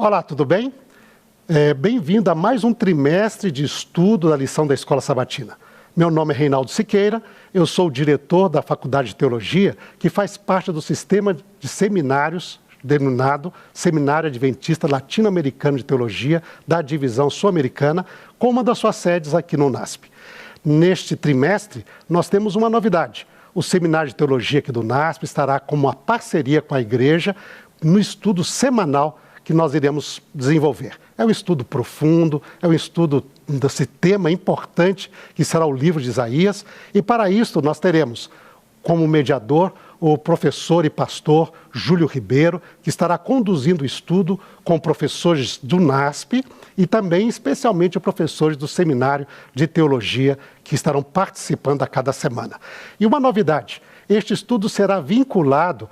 Olá, tudo bem? Bem-vindo a mais um trimestre de estudo da lição da Escola Sabatina. Meu nome é Reinaldo Siqueira, eu sou o diretor da Faculdade de Teologia, que faz parte do sistema de seminários denominado Seminário Adventista Latino-Americano de Teologia da Divisão Sul-Americana, com uma das suas sedes aqui no UNASP. Neste trimestre, nós temos uma novidade. O Seminário de Teologia aqui do UNASP estará com uma parceria com a igreja no estudo semanal que nós iremos desenvolver. É um estudo profundo, é um estudo desse tema importante que será o livro de Isaías, e para isso nós teremos como mediador o professor e pastor Júlio Ribeiro, que estará conduzindo o estudo com professores do UNASP e também especialmente professores do Seminário de Teologia que estarão participando a cada semana. E uma novidade, este estudo será vinculado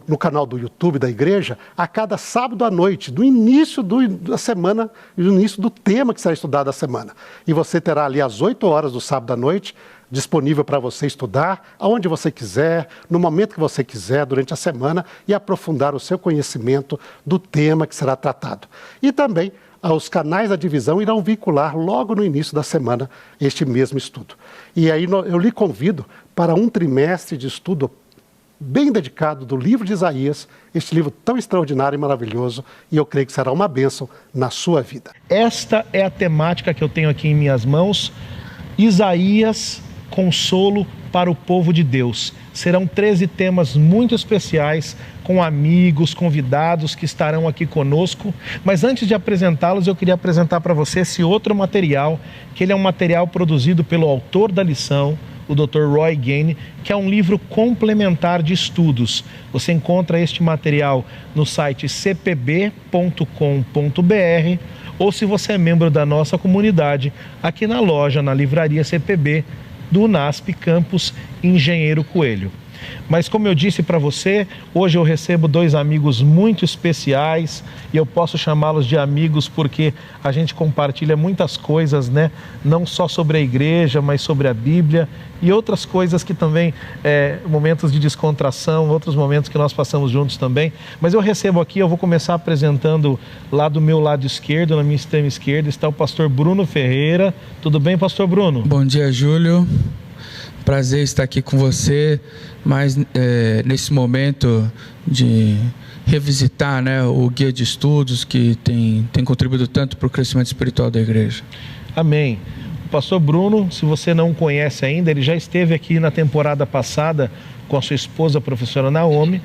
no canal do YouTube da igreja a cada sábado à noite, no início da semana, no início do tema que será estudado a semana. E você terá ali às 8 horas do sábado à noite, disponível para você estudar, aonde você quiser, no momento que você quiser, durante a semana, e aprofundar o seu conhecimento do tema que será tratado. E também os canais da divisão irão vincular logo no início da semana este mesmo estudo. E aí eu lhe convido para um trimestre de estudo bem dedicado do livro de Isaías, este livro tão extraordinário e maravilhoso, e eu creio que será uma bênção na sua vida. Esta é a temática que eu tenho aqui em minhas mãos, Isaías, consolo para o povo de Deus. Serão 13 temas muito especiais, com amigos, convidados que estarão aqui conosco. Mas antes de apresentá-los, eu queria apresentar para você esse outro material, que ele é um material produzido pelo autor da lição, o Dr. Roy Gaine, que é um livro complementar de estudos. Você encontra este material no site cpb.com.br, ou se você é membro da nossa comunidade, aqui na loja, na livraria CPB, do UNASP Campus Engenheiro Coelho. Mas como eu disse para você, hoje eu recebo 2 amigos muito especiais, e eu posso chamá-los de amigos porque a gente compartilha muitas coisas, né? Não só sobre a igreja, mas sobre a Bíblia e outras coisas que também, momentos de descontração, outros momentos que nós passamos juntos também. Mas eu recebo aqui, eu vou começar apresentando lá do meu lado esquerdo, na minha extrema esquerda, está o pastor Bruno Ferreira. Tudo bem, pastor Bruno? Bom dia, Júlio. Prazer estar aqui com você, mas nesse momento de revisitar, né, o guia de estudos que tem contribuído tanto para o crescimento espiritual da igreja. Amém. O pastor Bruno, se você não o conhece ainda, ele já esteve aqui na temporada passada com a sua esposa, a professora Naomi,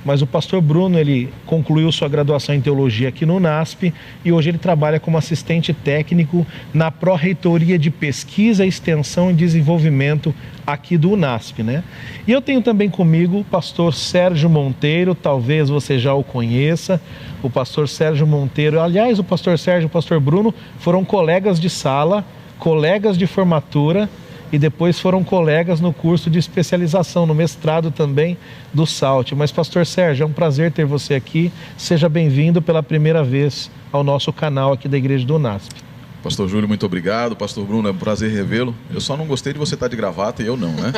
mas o pastor Bruno, ele concluiu sua graduação em teologia aqui no UNASP e hoje ele trabalha como assistente técnico na Pró-Reitoria de Pesquisa, Extensão e Desenvolvimento aqui do UNASP, né? E eu tenho também comigo o pastor Sérgio Monteiro, talvez você já o conheça, o pastor Sérgio Monteiro. Aliás, o pastor Sérgio e o pastor Bruno foram colegas de sala, colegas de formatura, e depois foram colegas no curso de especialização, no mestrado também do SALT. Mas, pastor Sérgio, é um prazer ter você aqui. Seja bem-vindo pela primeira vez ao nosso canal aqui da Igreja do UNASP. Pastor Júlio, muito obrigado. Pastor Bruno, é um prazer revê-lo. Eu só não gostei de você estar de gravata e eu não, né?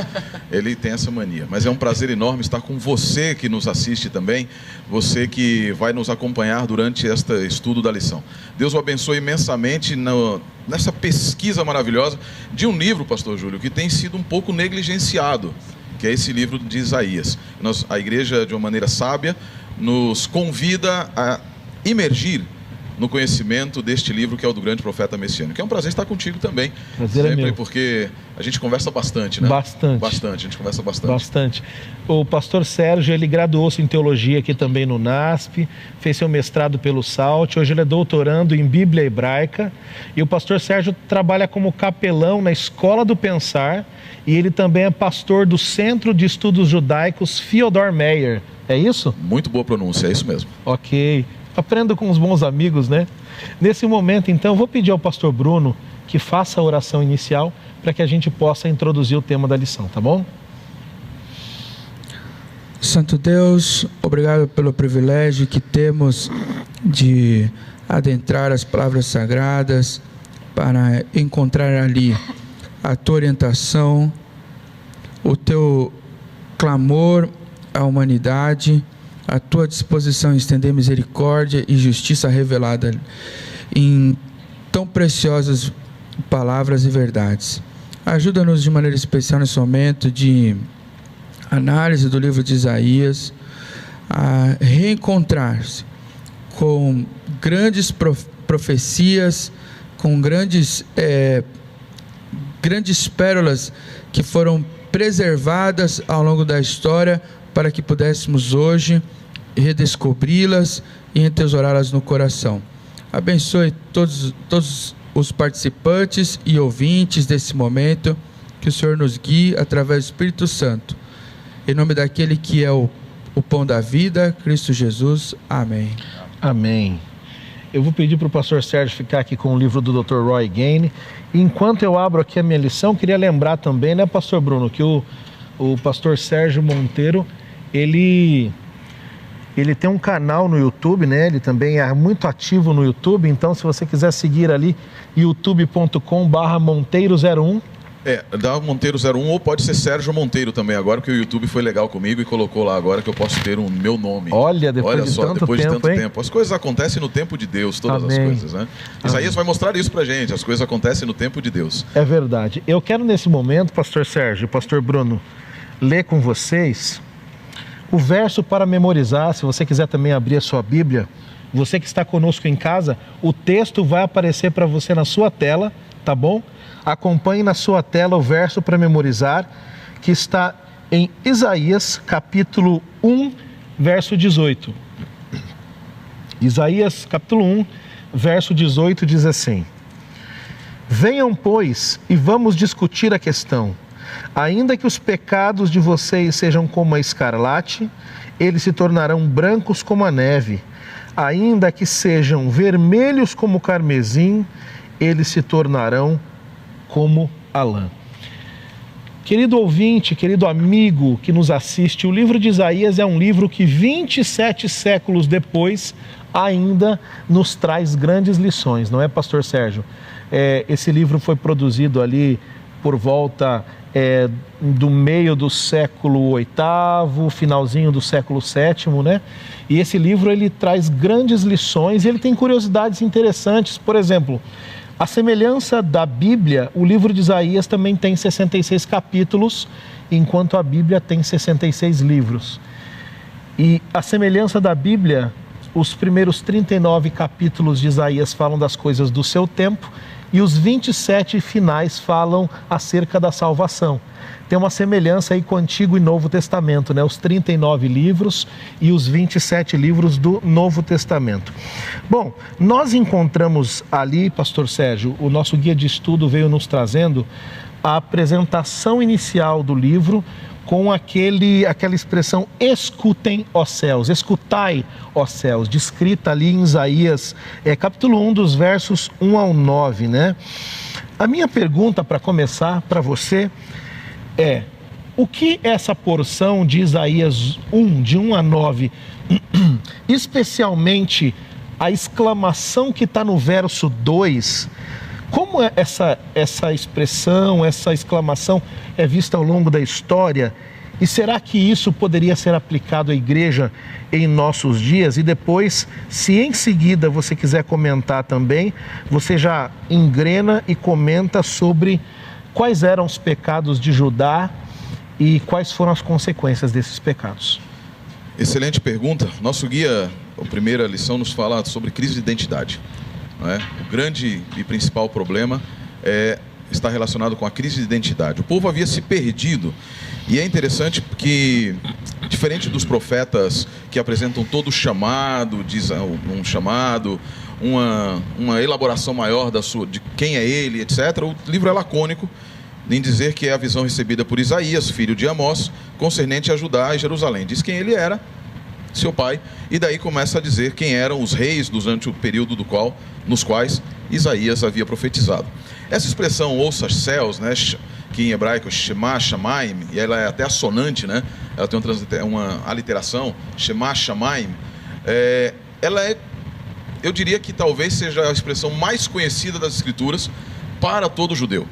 Ele tem essa mania. Mas é um prazer enorme estar com você que nos assiste também, você que vai nos acompanhar durante este estudo da lição. Deus o abençoe imensamente nessa pesquisa maravilhosa de um livro, pastor Júlio, que tem sido um pouco negligenciado, que é esse livro de Isaías. A igreja, de uma maneira sábia, nos convida a imergir no conhecimento deste livro que é o do grande profeta messiânico. Que é um prazer estar contigo também. Prazer é meu. Porque a gente conversa bastante, né? Bastante, a gente conversa bastante. Bastante. O pastor Sérgio, ele graduou-se em teologia aqui também no UNASP, fez seu mestrado pelo SALT, hoje ele é doutorando em Bíblia Hebraica, e o pastor Sérgio trabalha como capelão na Escola do Pensar, e ele também é pastor do Centro de Estudos Judaicos Fyodor Meyer. É isso? Muito boa pronúncia, é isso mesmo. Ok. Aprendo com os bons amigos, né? Nesse momento, então, vou pedir ao pastor Bruno que faça a oração inicial para que a gente possa introduzir o tema da lição, tá bom? Santo Deus, obrigado pelo privilégio que temos de adentrar as palavras sagradas para encontrar ali a tua orientação, o teu clamor à humanidade, à tua disposição estender misericórdia e justiça revelada em tão preciosas palavras e verdades. Ajuda-nos de maneira especial nesse momento de análise do livro de Isaías, a reencontrar-se com grandes profecias, com grandes pérolas que foram preservadas ao longo da história, para que pudéssemos hoje redescobri-las e entesourá-las no coração. Abençoe todos os participantes e ouvintes desse momento, que o Senhor nos guie através do Espírito Santo. Em nome daquele que é o pão da vida, Cristo Jesus. Amém. Amém. Eu vou pedir para o pastor Sérgio ficar aqui com o livro do Dr. Roy Gaine. Enquanto eu abro aqui a minha lição, queria lembrar também, né, pastor Bruno, que o pastor Sérgio Monteiro, ele tem um canal no YouTube, né? Ele também é muito ativo no YouTube. Então, se você quiser seguir ali, youtube.com/monteiro01. Dá Monteiro01, ou pode ser Sérgio Monteiro também agora, porque o YouTube foi legal comigo e colocou lá agora que eu posso ter o meu nome. Olha, depois de tanto tempo. As coisas acontecem no tempo de Deus, todas Amém. as coisas, né? Isaías vai mostrar isso pra gente, as coisas acontecem no tempo de Deus. É verdade. Eu quero nesse momento, pastor Sérgio, pastor Bruno, ler com vocês o verso para memorizar. Se você quiser também abrir a sua Bíblia, você que está conosco em casa, o texto vai aparecer para você na sua tela, tá bom? Acompanhe na sua tela o verso para memorizar, que está em Isaías, capítulo 1, verso 18. Isaías, capítulo 1, verso 18, diz assim: Venham, pois, e vamos discutir a questão. Ainda que os pecados de vocês sejam como a escarlate, eles se tornarão brancos como a neve. Ainda que sejam vermelhos como o carmesim, eles se tornarão como a lã. Querido ouvinte, querido amigo que nos assiste, o livro de Isaías é um livro que 27 séculos depois ainda nos traz grandes lições, não é, pastor Sérgio? Esse livro foi produzido ali por volta do meio do século VIII, finalzinho do século VII, né? E esse livro ele traz grandes lições e ele tem curiosidades interessantes. Por exemplo, a semelhança da Bíblia, o livro de Isaías também tem 66 capítulos, enquanto a Bíblia tem 66 livros. E a semelhança da Bíblia, os primeiros 39 capítulos de Isaías falam das coisas do seu tempo e os 27 finais falam acerca da salvação. Tem uma semelhança aí com o Antigo e Novo Testamento, né? Os 39 livros e os 27 livros do Novo Testamento. Bom, nós encontramos ali, pastor Sérgio, o nosso guia de estudo veio nos trazendo a apresentação inicial do livro com aquela expressão escutem, ó céus, escutai, ó céus, descrita ali em Isaías, capítulo 1, dos versos 1 ao 9, né? A minha pergunta para começar para você é: o que essa porção de Isaías 1, de 1 a 9, especialmente a exclamação que está no verso 2, como essa expressão, essa exclamação é vista ao longo da história? E será que isso poderia ser aplicado à igreja em nossos dias? E depois, se em seguida você quiser comentar também, você já engrena e comenta sobre quais eram os pecados de Judá e quais foram as consequências desses pecados. Excelente pergunta. Nosso guia, a primeira lição, nos fala sobre crise de identidade. Não é? O grande e principal problema está relacionado com a crise de identidade. O povo havia se perdido. E é interessante porque, diferente dos profetas que apresentam todo o chamado, um chamado, uma elaboração maior de quem é ele, etc., o livro é lacônico em dizer que é a visão recebida por Isaías, filho de Amós, concernente a Judá e Jerusalém. Diz quem ele era, seu pai, e daí começa a dizer quem eram os reis durante o período nos quais Isaías havia profetizado. Essa expressão, ouça os céus, né, que em hebraico Shema Shamaim, e ela é até assonante, né? Ela tem uma aliteração, Shema Shamaim. Eu diria que talvez seja a expressão mais conhecida das Escrituras para todo judeu.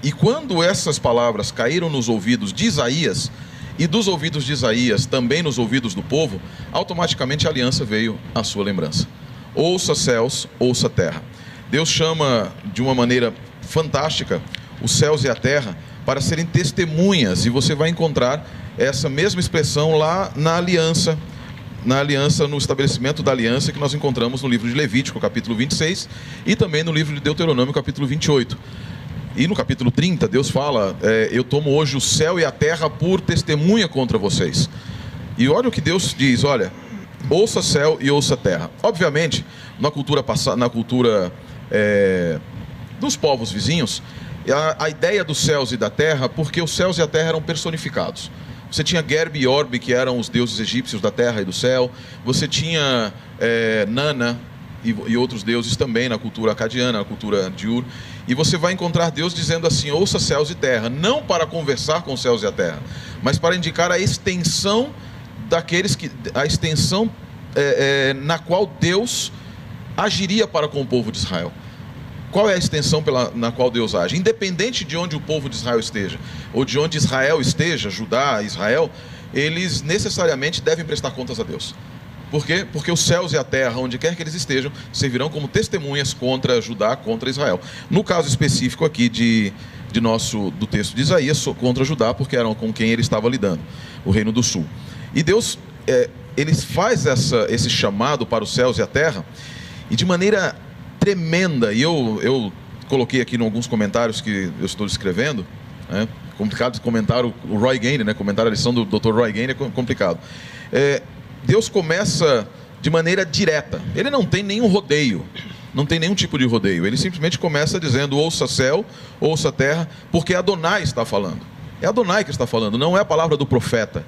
E quando essas palavras caíram nos ouvidos de Isaías, e dos ouvidos de Isaías também nos ouvidos do povo, automaticamente a aliança veio à sua lembrança. Ouça céus, ouça terra. Deus chama de uma maneira fantástica os céus e a terra para serem testemunhas, e você vai encontrar essa mesma expressão lá na aliança, no estabelecimento da aliança que nós encontramos no livro de Levítico, capítulo 26, e também no livro de Deuteronômio, capítulo 28. E no capítulo 30, Deus fala, eu tomo hoje o céu e a terra por testemunha contra vocês. E olha o que Deus diz, olha, ouça céu e ouça terra. Obviamente, na cultura dos povos vizinhos, a ideia dos céus e da terra, porque os céus e a terra eram personificados. Você tinha Gerb e Orb, que eram os deuses egípcios da terra e do céu. Você tinha Nana e outros deuses também na cultura acadiana, na cultura de Ur. E você vai encontrar Deus dizendo assim, ouça céus e terra, não para conversar com os céus e a terra, mas para indicar a extensão na qual Deus agiria para com o povo de Israel. Qual é a extensão na qual Deus age? Independente de onde o povo de Israel esteja, ou de onde Israel esteja, Judá, Israel, eles necessariamente devem prestar contas a Deus. Por quê? Porque os céus e a terra, onde quer que eles estejam, servirão como testemunhas contra Judá, contra Israel. No caso específico aqui do texto de Isaías, contra Judá, porque eram com quem ele estava lidando, o reino do sul. E Deus, ele faz esse chamado para os céus e a terra, e de maneira tremenda, e eu coloquei aqui em alguns comentários que eu estou escrevendo, né? Complicado de comentar o Roy Gaynor, né? Comentar a lição do Dr. Roy Gaynor é complicado. Deus começa de maneira direta, ele não tem nenhum rodeio, não tem nenhum tipo de rodeio, ele simplesmente começa dizendo, ouça céu, ouça terra, porque Adonai está falando, é Adonai que está falando, não é a palavra do profeta.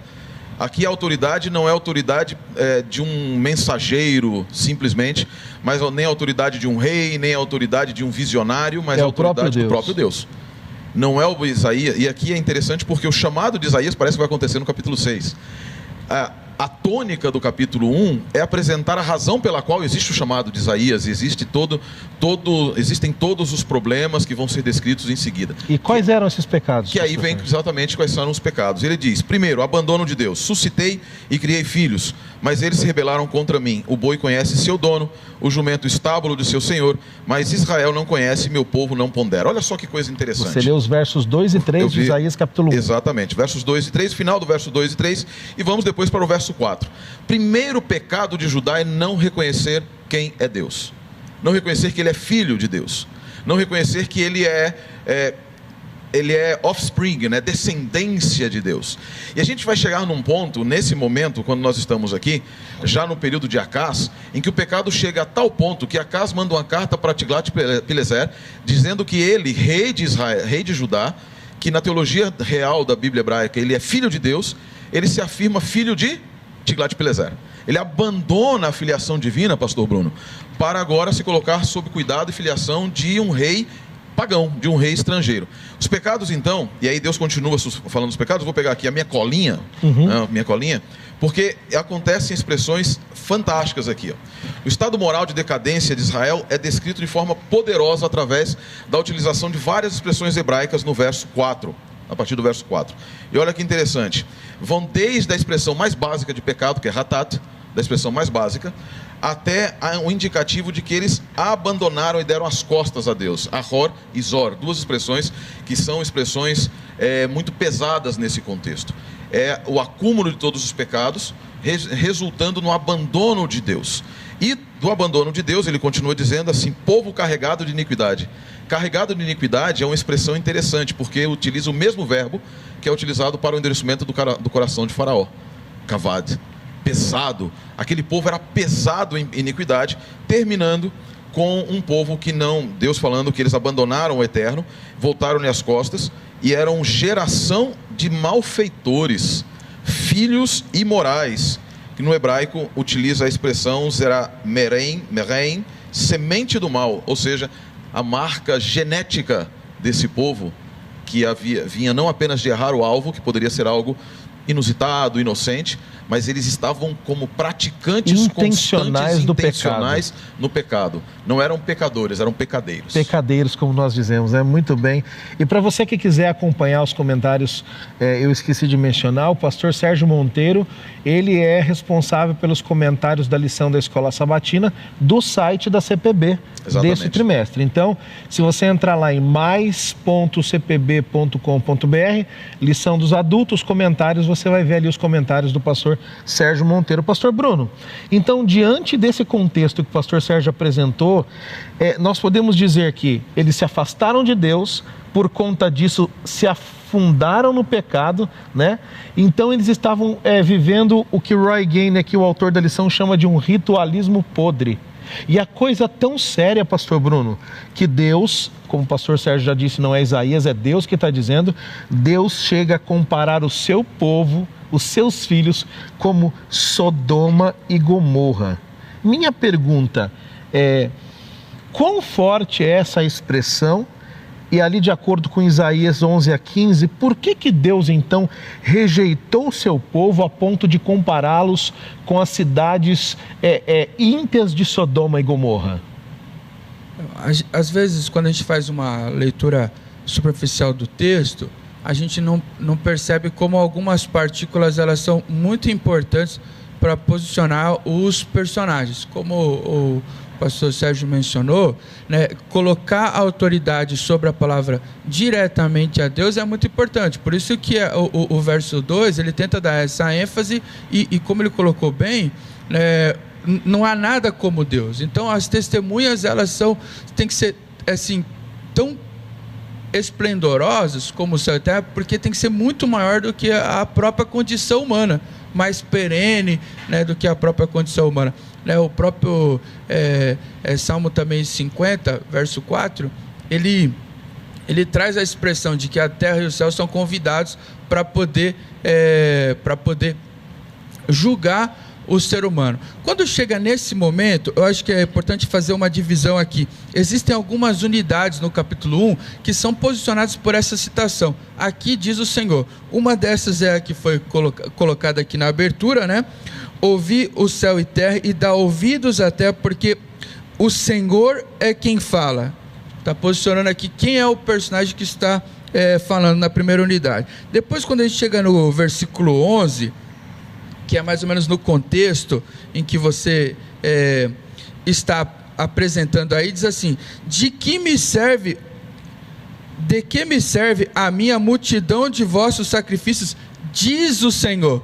Aqui a autoridade não é a autoridade de um mensageiro, simplesmente, mas nem a autoridade de um rei, nem a autoridade de um visionário, mas a autoridade do próprio Deus. Não é o Isaías, e aqui é interessante porque o chamado de Isaías parece que vai acontecer no capítulo 6. A tônica do capítulo 1 é apresentar a razão pela qual existe o chamado de Isaías, existem todos os problemas que vão ser descritos em seguida. E quais eram esses pecados? Que aí vem exatamente quais são os pecados. Ele diz, primeiro, abandono de Deus. Suscitei e criei filhos, mas eles se rebelaram contra mim. O boi conhece seu dono, o jumento estábulo de seu senhor, mas Israel não conhece, meu povo não pondera. Olha só que coisa interessante. Você lê os versos 2 e 3 de Isaías capítulo 1. Exatamente, versos 2 e 3, final do verso 2 e 3, e vamos depois para o verso 4. Primeiro pecado de Judá é não reconhecer quem é Deus. Não reconhecer que ele é filho de Deus. Não reconhecer que ele é offspring, né? Descendência de Deus. E a gente vai chegar num ponto, nesse momento, quando nós estamos aqui, já no período de Acás, em que o pecado chega a tal ponto que Acás manda uma carta para Tiglat-Pileser, dizendo que ele, rei de Israel, rei de Judá, que na teologia real da Bíblia hebraica ele é filho de Deus, ele se afirma filho de Tiglat-Pileser. Ele abandona a filiação divina, pastor Bruno, para agora se colocar sob cuidado e filiação de um rei pagão, de um rei estrangeiro. Os pecados então, e aí Deus continua falando dos pecados, vou pegar aqui a minha colinha, minha colinha, porque acontecem expressões fantásticas aqui. Ó. O estado moral de decadência de Israel é descrito de forma poderosa através da utilização de várias expressões hebraicas no verso 4. A partir do verso 4. E olha que interessante. Vão desde a expressão mais básica de pecado, que é hatat, da expressão mais básica, até um indicativo de que eles abandonaram e deram as costas a Deus. Ahor e Zor. Duas expressões que são expressões muito pesadas nesse contexto. É o acúmulo de todos os pecados, resultando no abandono de Deus. E do abandono de Deus, ele continua dizendo assim, povo carregado de iniquidade. Carregado de iniquidade é uma expressão interessante, porque utiliza o mesmo verbo que é utilizado para o endurecimento do coração de Faraó. Kavad, pesado. Aquele povo era pesado em iniquidade, terminando com um povo que não... Deus falando que eles abandonaram o Eterno, voltaram-lhe as costas, e eram geração de malfeitores, filhos imorais, que no hebraico utiliza a expressão zera mereim, semente do mal, ou seja, a marca genética desse povo que vinha não apenas de errar o alvo, que poderia ser algo inusitado, inocente, mas eles estavam como praticantes intencionais no pecado. Não eram pecadores, eram pecadeiros. Pecadeiros, como nós dizemos, né? Muito bem. E para você que quiser acompanhar os comentários, eu esqueci de mencionar, o pastor Sérgio Monteiro, ele é responsável pelos comentários da lição da Escola Sabatina do site da CPB. Exatamente. Desse trimestre. Então, se você entrar lá em mais.cpb.com.br, lição dos adultos, comentários, você vai ver ali os comentários do pastor Sérgio Monteiro. Pastor Bruno, então, diante desse contexto que o pastor Sérgio apresentou, nós podemos dizer que eles se afastaram de Deus, por conta disso se afundaram no pecado, né? Então eles estavam vivendo o que Roy Gaynor, aqui o autor da lição, chama de um ritualismo podre. E a coisa tão séria, pastor Bruno, que Deus, como o pastor Sérgio já disse, não é Isaías, é Deus que está dizendo, Deus chega a comparar o seu povo, os seus filhos, como Sodoma e Gomorra. Minha pergunta é, quão forte é essa expressão? E ali, de acordo com Isaías 11:15, por que Deus então rejeitou o seu povo a ponto de compará-los com as cidades ímpias de Sodoma e Gomorra? Às vezes, quando a gente faz uma leitura superficial do texto, a gente não percebe como algumas partículas elas são muito importantes para posicionar os personagens. Como o pastor Sérgio mencionou, né, colocar a autoridade sobre a palavra diretamente a Deus é muito importante. Por isso que o verso 2, ele tenta dar essa ênfase e como ele colocou bem, não há nada como Deus. Então as testemunhas, elas tem que ser assim, tão esplendorosas como o céu e terra, porque tem que ser muito maior do que a própria condição humana, mais perene, né, do que a própria condição humana. O próprio Salmo também 50, verso 4, ele traz a expressão de que a terra e o céu são convidados para poder julgar o ser humano. Quando chega nesse momento, eu acho que é importante fazer uma divisão aqui. Existem algumas unidades no capítulo 1 que são posicionadas por essa citação. Aqui diz o Senhor. Uma dessas é a que foi colocada aqui na abertura, né? Ouvi o céu e terra e dá ouvidos à terra, porque o Senhor é quem fala. Está posicionando aqui quem é o personagem que está falando na primeira unidade. Depois, quando a gente chega no versículo 11, que é mais ou menos no contexto em que você está apresentando aí, diz assim: de que me serve a minha multidão de vossos sacrifícios, diz o Senhor.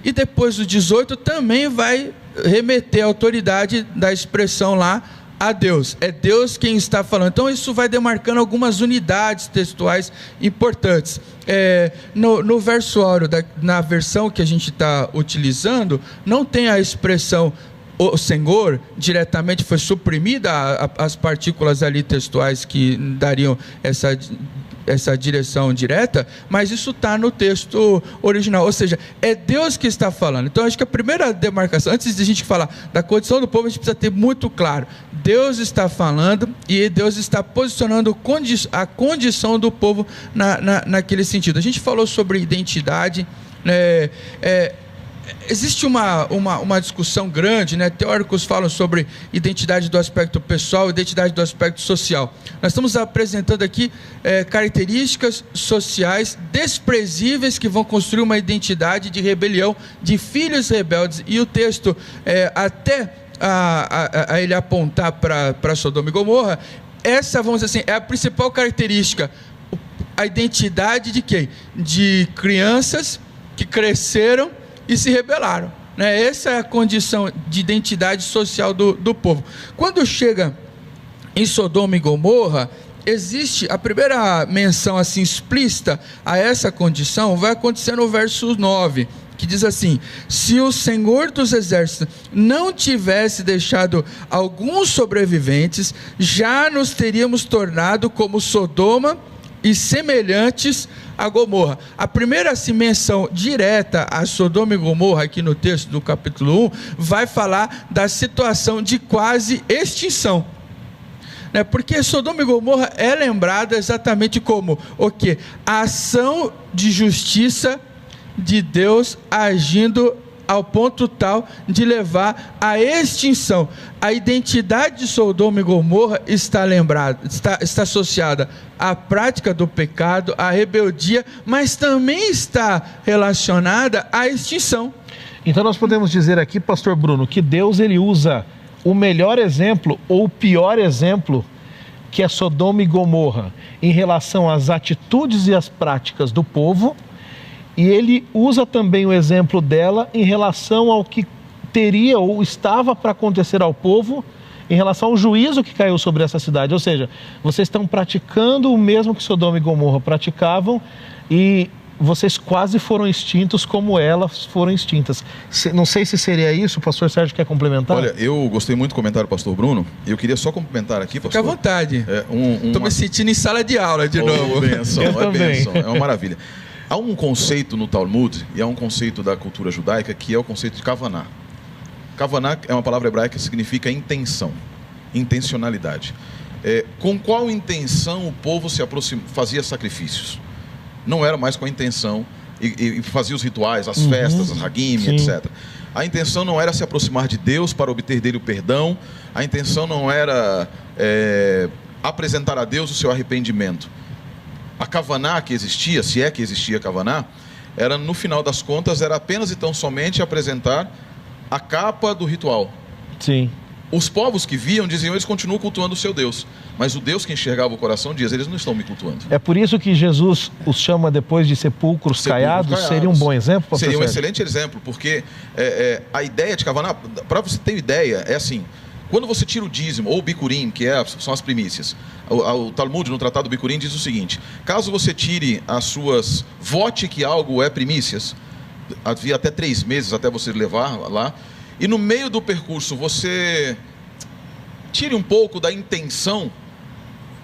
E depois o 18 também vai remeter a autoridade da expressão lá a Deus. É Deus quem está falando. Então isso vai demarcando algumas unidades textuais importantes. No verso áureo, na versão que a gente está utilizando, não tem a expressão o Senhor diretamente, foi suprimida as partículas ali textuais que dariam essa direção direta, mas isso está no texto original, ou seja, é Deus que está falando. Então acho que a primeira demarcação, antes de a gente falar da condição do povo, a gente precisa ter muito claro, Deus está falando e Deus está posicionando a condição do povo naquele sentido. A gente falou sobre identidade, existe uma discussão grande, né? Teóricos falam sobre identidade do aspecto pessoal, identidade do aspecto social. Nós estamos apresentando aqui características sociais desprezíveis que vão construir uma identidade de rebelião, de filhos rebeldes, e o texto, até a ele apontar para Sodoma e Gomorra, essa, vamos dizer assim, é a principal característica, a identidade de quem? De crianças que cresceram e se rebelaram, né? Essa é a condição de identidade social do povo. Quando chega em Sodoma e Gomorra, existe a primeira menção assim explícita a essa condição, vai acontecer no verso 9, que diz assim: se o Senhor dos Exércitos não tivesse deixado alguns sobreviventes, já nos teríamos tornado como Sodoma e semelhantes a Gomorra. A primeira menção direta a Sodoma e Gomorra aqui no texto do capítulo 1 vai falar da situação de quase extinção, né? Porque Sodoma e Gomorra é lembrada exatamente como o quê? A ação de justiça de Deus agindo ao ponto tal de levar à extinção. A identidade de Sodoma e Gomorra está associada à prática do pecado, à rebeldia, mas também está relacionada à extinção. Então nós podemos dizer aqui, pastor Bruno, que Deus ele usa o melhor exemplo ou o pior exemplo, que é Sodoma e Gomorra, em relação às atitudes e às práticas do povo, e ele usa também o exemplo dela em relação ao que teria ou estava para acontecer ao povo, em relação ao juízo que caiu sobre essa cidade. Ou seja, vocês estão praticando o mesmo que Sodoma e Gomorra praticavam e vocês quase foram extintos como elas foram extintas. Não sei se seria isso, o pastor Sérgio quer complementar? Olha, eu gostei muito do comentário do pastor Bruno, e eu queria só complementar aqui, pastor. Fica à vontade. Estou me sentindo em sala de aula de novo. Benção, eu também. benção, é uma maravilha. Há um conceito no Talmud, e há um conceito da cultura judaica, que é o conceito de kavaná. Kavaná é uma palavra hebraica que significa intenção, intencionalidade. Com qual intenção o povo fazia sacrifícios? Não era mais com a intenção, e fazia os rituais, as festas, as hagim, etc. A intenção não era se aproximar de Deus para obter dele o perdão, a intenção não era apresentar a Deus o seu arrependimento. A kavaná que existia, se é que existia kavaná, era, no final das contas, era apenas e tão somente apresentar a capa do ritual. Sim. Os povos que viam diziam, eles continuam cultuando o seu Deus. Mas o Deus que enxergava o coração diz, eles não estão me cultuando. É por isso que Jesus os chama depois de sepulcros caiados. Seria um bom exemplo, pastor Seria um Sérgio? excelente exemplo, porque a ideia de kavaná, para você ter ideia, é assim: quando você tira o dízimo, ou o bicurim, que são as primícias, o Talmud, no Tratado do Bicurim, diz o seguinte: caso você tire as suas, vote que algo é primícias, havia até 3 meses até você levar lá, e no meio do percurso você tire um pouco da intenção,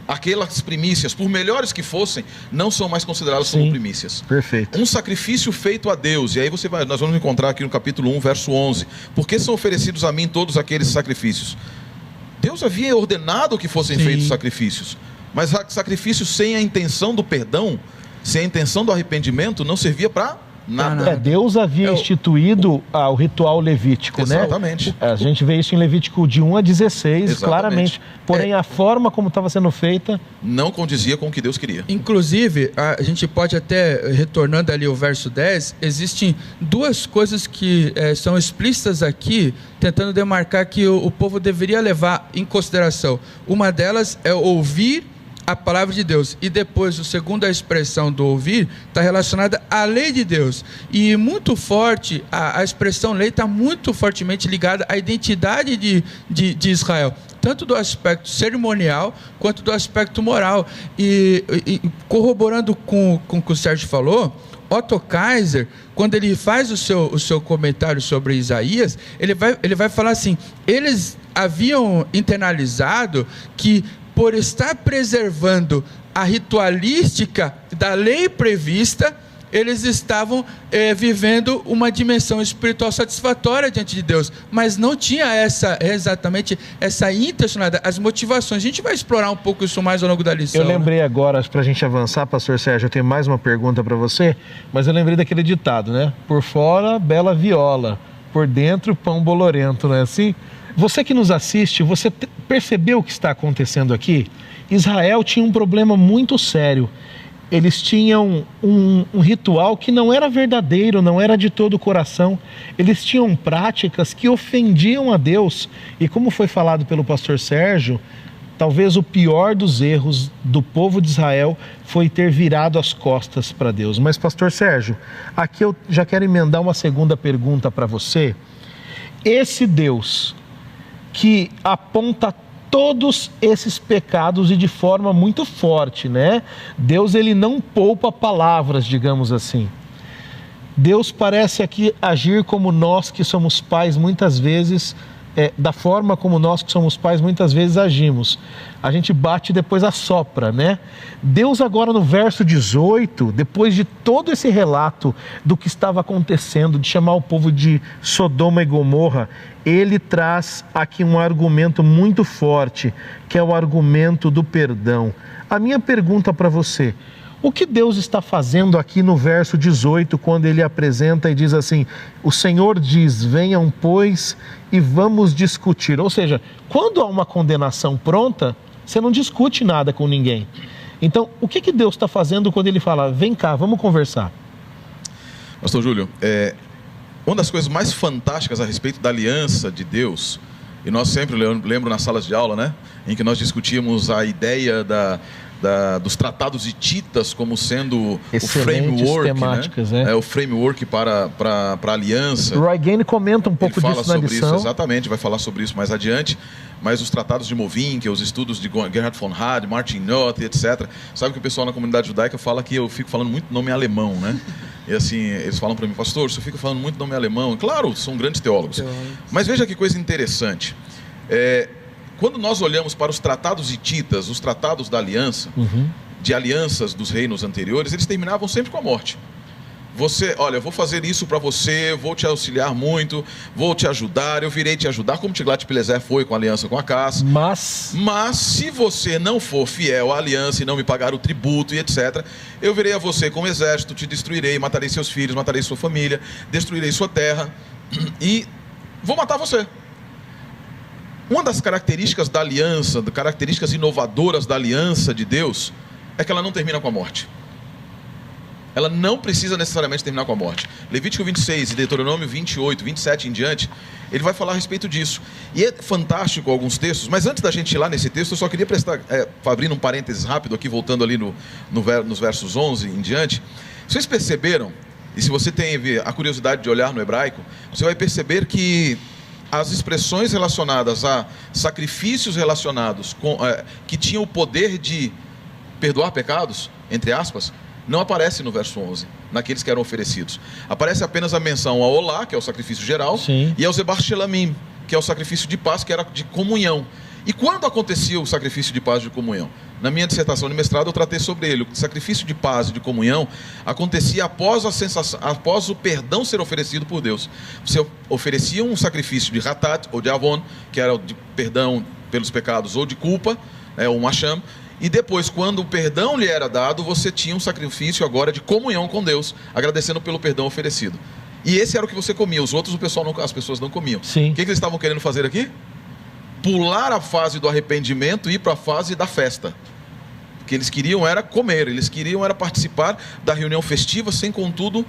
aquelas primícias, por melhores que fossem, não são mais consideradas como primícias. Perfeito. Um sacrifício feito a Deus, e aí nós vamos encontrar aqui no capítulo 1, verso 11. Por que são oferecidos a mim todos aqueles sacrifícios? Deus havia ordenado que fossem feitos sacrifícios, mas sacrifícios sem a intenção do perdão, sem a intenção do arrependimento, não servia para nada. Deus havia instituído o ritual levítico, Exatamente. né? A gente vê isso em Levítico de 1 a 16, Exatamente. Claramente. Porém, a forma como estava sendo feita não condizia com o que Deus queria. Inclusive, a gente pode até, retornando ali ao verso 10, existem 2 coisas que são explícitas aqui, tentando demarcar que o povo deveria levar em consideração. Uma delas é ouvir a palavra de Deus, e depois, a segunda expressão do ouvir está relacionada à lei de Deus, e muito forte, a expressão lei está muito fortemente ligada à identidade de Israel, tanto do aspecto cerimonial quanto do aspecto moral. E corroborando com o que o Sérgio falou, Otto Kaiser, quando ele faz o seu comentário sobre Isaías, ele vai falar assim: eles haviam internalizado que, por estar preservando a ritualística da lei prevista, eles estavam vivendo uma dimensão espiritual satisfatória diante de Deus, mas não tinha exatamente essa intencionalidade, as motivações. A gente vai explorar um pouco isso mais ao longo da lição. Eu lembrei agora, para a gente avançar, pastor Sérgio, eu tenho mais uma pergunta para você, mas eu lembrei daquele ditado, né? Por fora, bela viola, por dentro, pão bolorento, não é assim? Você que nos assiste, você percebeu o que está acontecendo aqui? Israel tinha um problema muito sério. Eles tinham um ritual que não era verdadeiro, não era de todo o coração. Eles tinham práticas que ofendiam a Deus. E como foi falado pelo pastor Sérgio, talvez o pior dos erros do povo de Israel foi ter virado as costas para Deus. Mas, pastor Sérgio, aqui eu já quero emendar uma segunda pergunta para você. Esse Deus que aponta todos esses pecados e de forma muito forte, né? Deus, ele não poupa palavras, digamos assim. Deus parece aqui agir como nós que somos pais muitas vezes, da forma como nós que somos pais muitas vezes agimos. A gente bate e depois assopra, né? Deus agora no verso 18, depois de todo esse relato do que estava acontecendo, de chamar o povo de Sodoma e Gomorra, ele traz aqui um argumento muito forte, que é o argumento do perdão. A minha pergunta para você: O que Deus está fazendo aqui no verso 18, quando ele apresenta e diz assim: o Senhor diz, venham pois e vamos discutir. Ou seja, quando há uma condenação pronta, você não discute nada com ninguém. Então, o que Deus está fazendo quando ele fala, vem cá, vamos conversar? Pastor Júlio, uma das coisas mais fantásticas a respeito da aliança de Deus, e nós sempre lembro nas salas de aula, né, em que nós discutíamos a ideia dos tratados hititas como sendo excelentes o framework, temáticas, né? O framework para a aliança. Roy Gaine comenta um pouco disso na lição. Isso, exatamente, vai falar sobre isso mais adiante. Mas os tratados de Movinke, os estudos de Gerhard von Rad, Martin Noth, etc. Sabe que o pessoal na comunidade judaica fala que eu fico falando muito nome alemão, né? E assim, eles falam para mim, pastor, você fica falando muito nome alemão. Claro, são grandes teólogos. Mas veja que coisa interessante. Quando nós olhamos para os tratados hititas, os tratados da aliança, de alianças dos reinos anteriores, eles terminavam sempre com a morte. Olha, eu vou fazer isso para você, vou te auxiliar muito, vou te ajudar, eu virei te ajudar, como Tiglat-Pileser foi com a aliança com Acaz. Mas se você não for fiel à aliança e não me pagar o tributo e etc., eu virei a você com um exército, te destruirei, matarei seus filhos, matarei sua família, destruirei sua terra e vou matar você. Uma das características da aliança, características inovadoras da aliança de Deus, é que ela não termina com a morte. Ela não precisa necessariamente terminar com a morte. Levítico 26 e Deuteronômio 28, 27 em diante, ele vai falar a respeito disso. E é fantástico alguns textos, mas antes da gente ir lá nesse texto, eu só queria abrindo um parênteses rápido aqui, voltando ali nos versos 11 em diante. Vocês perceberam, e se você tem a curiosidade de olhar no hebraico, você vai perceber que as expressões relacionadas a sacrifícios relacionados que tinham o poder de perdoar pecados, entre aspas, não aparece no verso 11, naqueles que eram oferecidos. Aparece apenas a menção ao Olá, que é o sacrifício geral, sim, e ao Zebar Shelamim, que é o sacrifício de paz, que era de comunhão. E quando acontecia o sacrifício de paz e de comunhão? Na minha dissertação de mestrado eu tratei sobre ele. O sacrifício de paz e de comunhão acontecia após o perdão ser oferecido por Deus. Você oferecia um sacrifício de Hatat ou de Avon, que era de perdão pelos pecados ou de culpa, um Macham. E depois, quando o perdão lhe era dado, você tinha um sacrifício agora de comunhão com Deus, agradecendo pelo perdão oferecido. E esse era o que você comia. Os outros, as pessoas não comiam. Sim. O que eles estavam querendo fazer aqui? Pular a fase do arrependimento e ir para a fase da festa. O que eles queriam era comer, eles queriam era participar da reunião festiva, sem, contudo,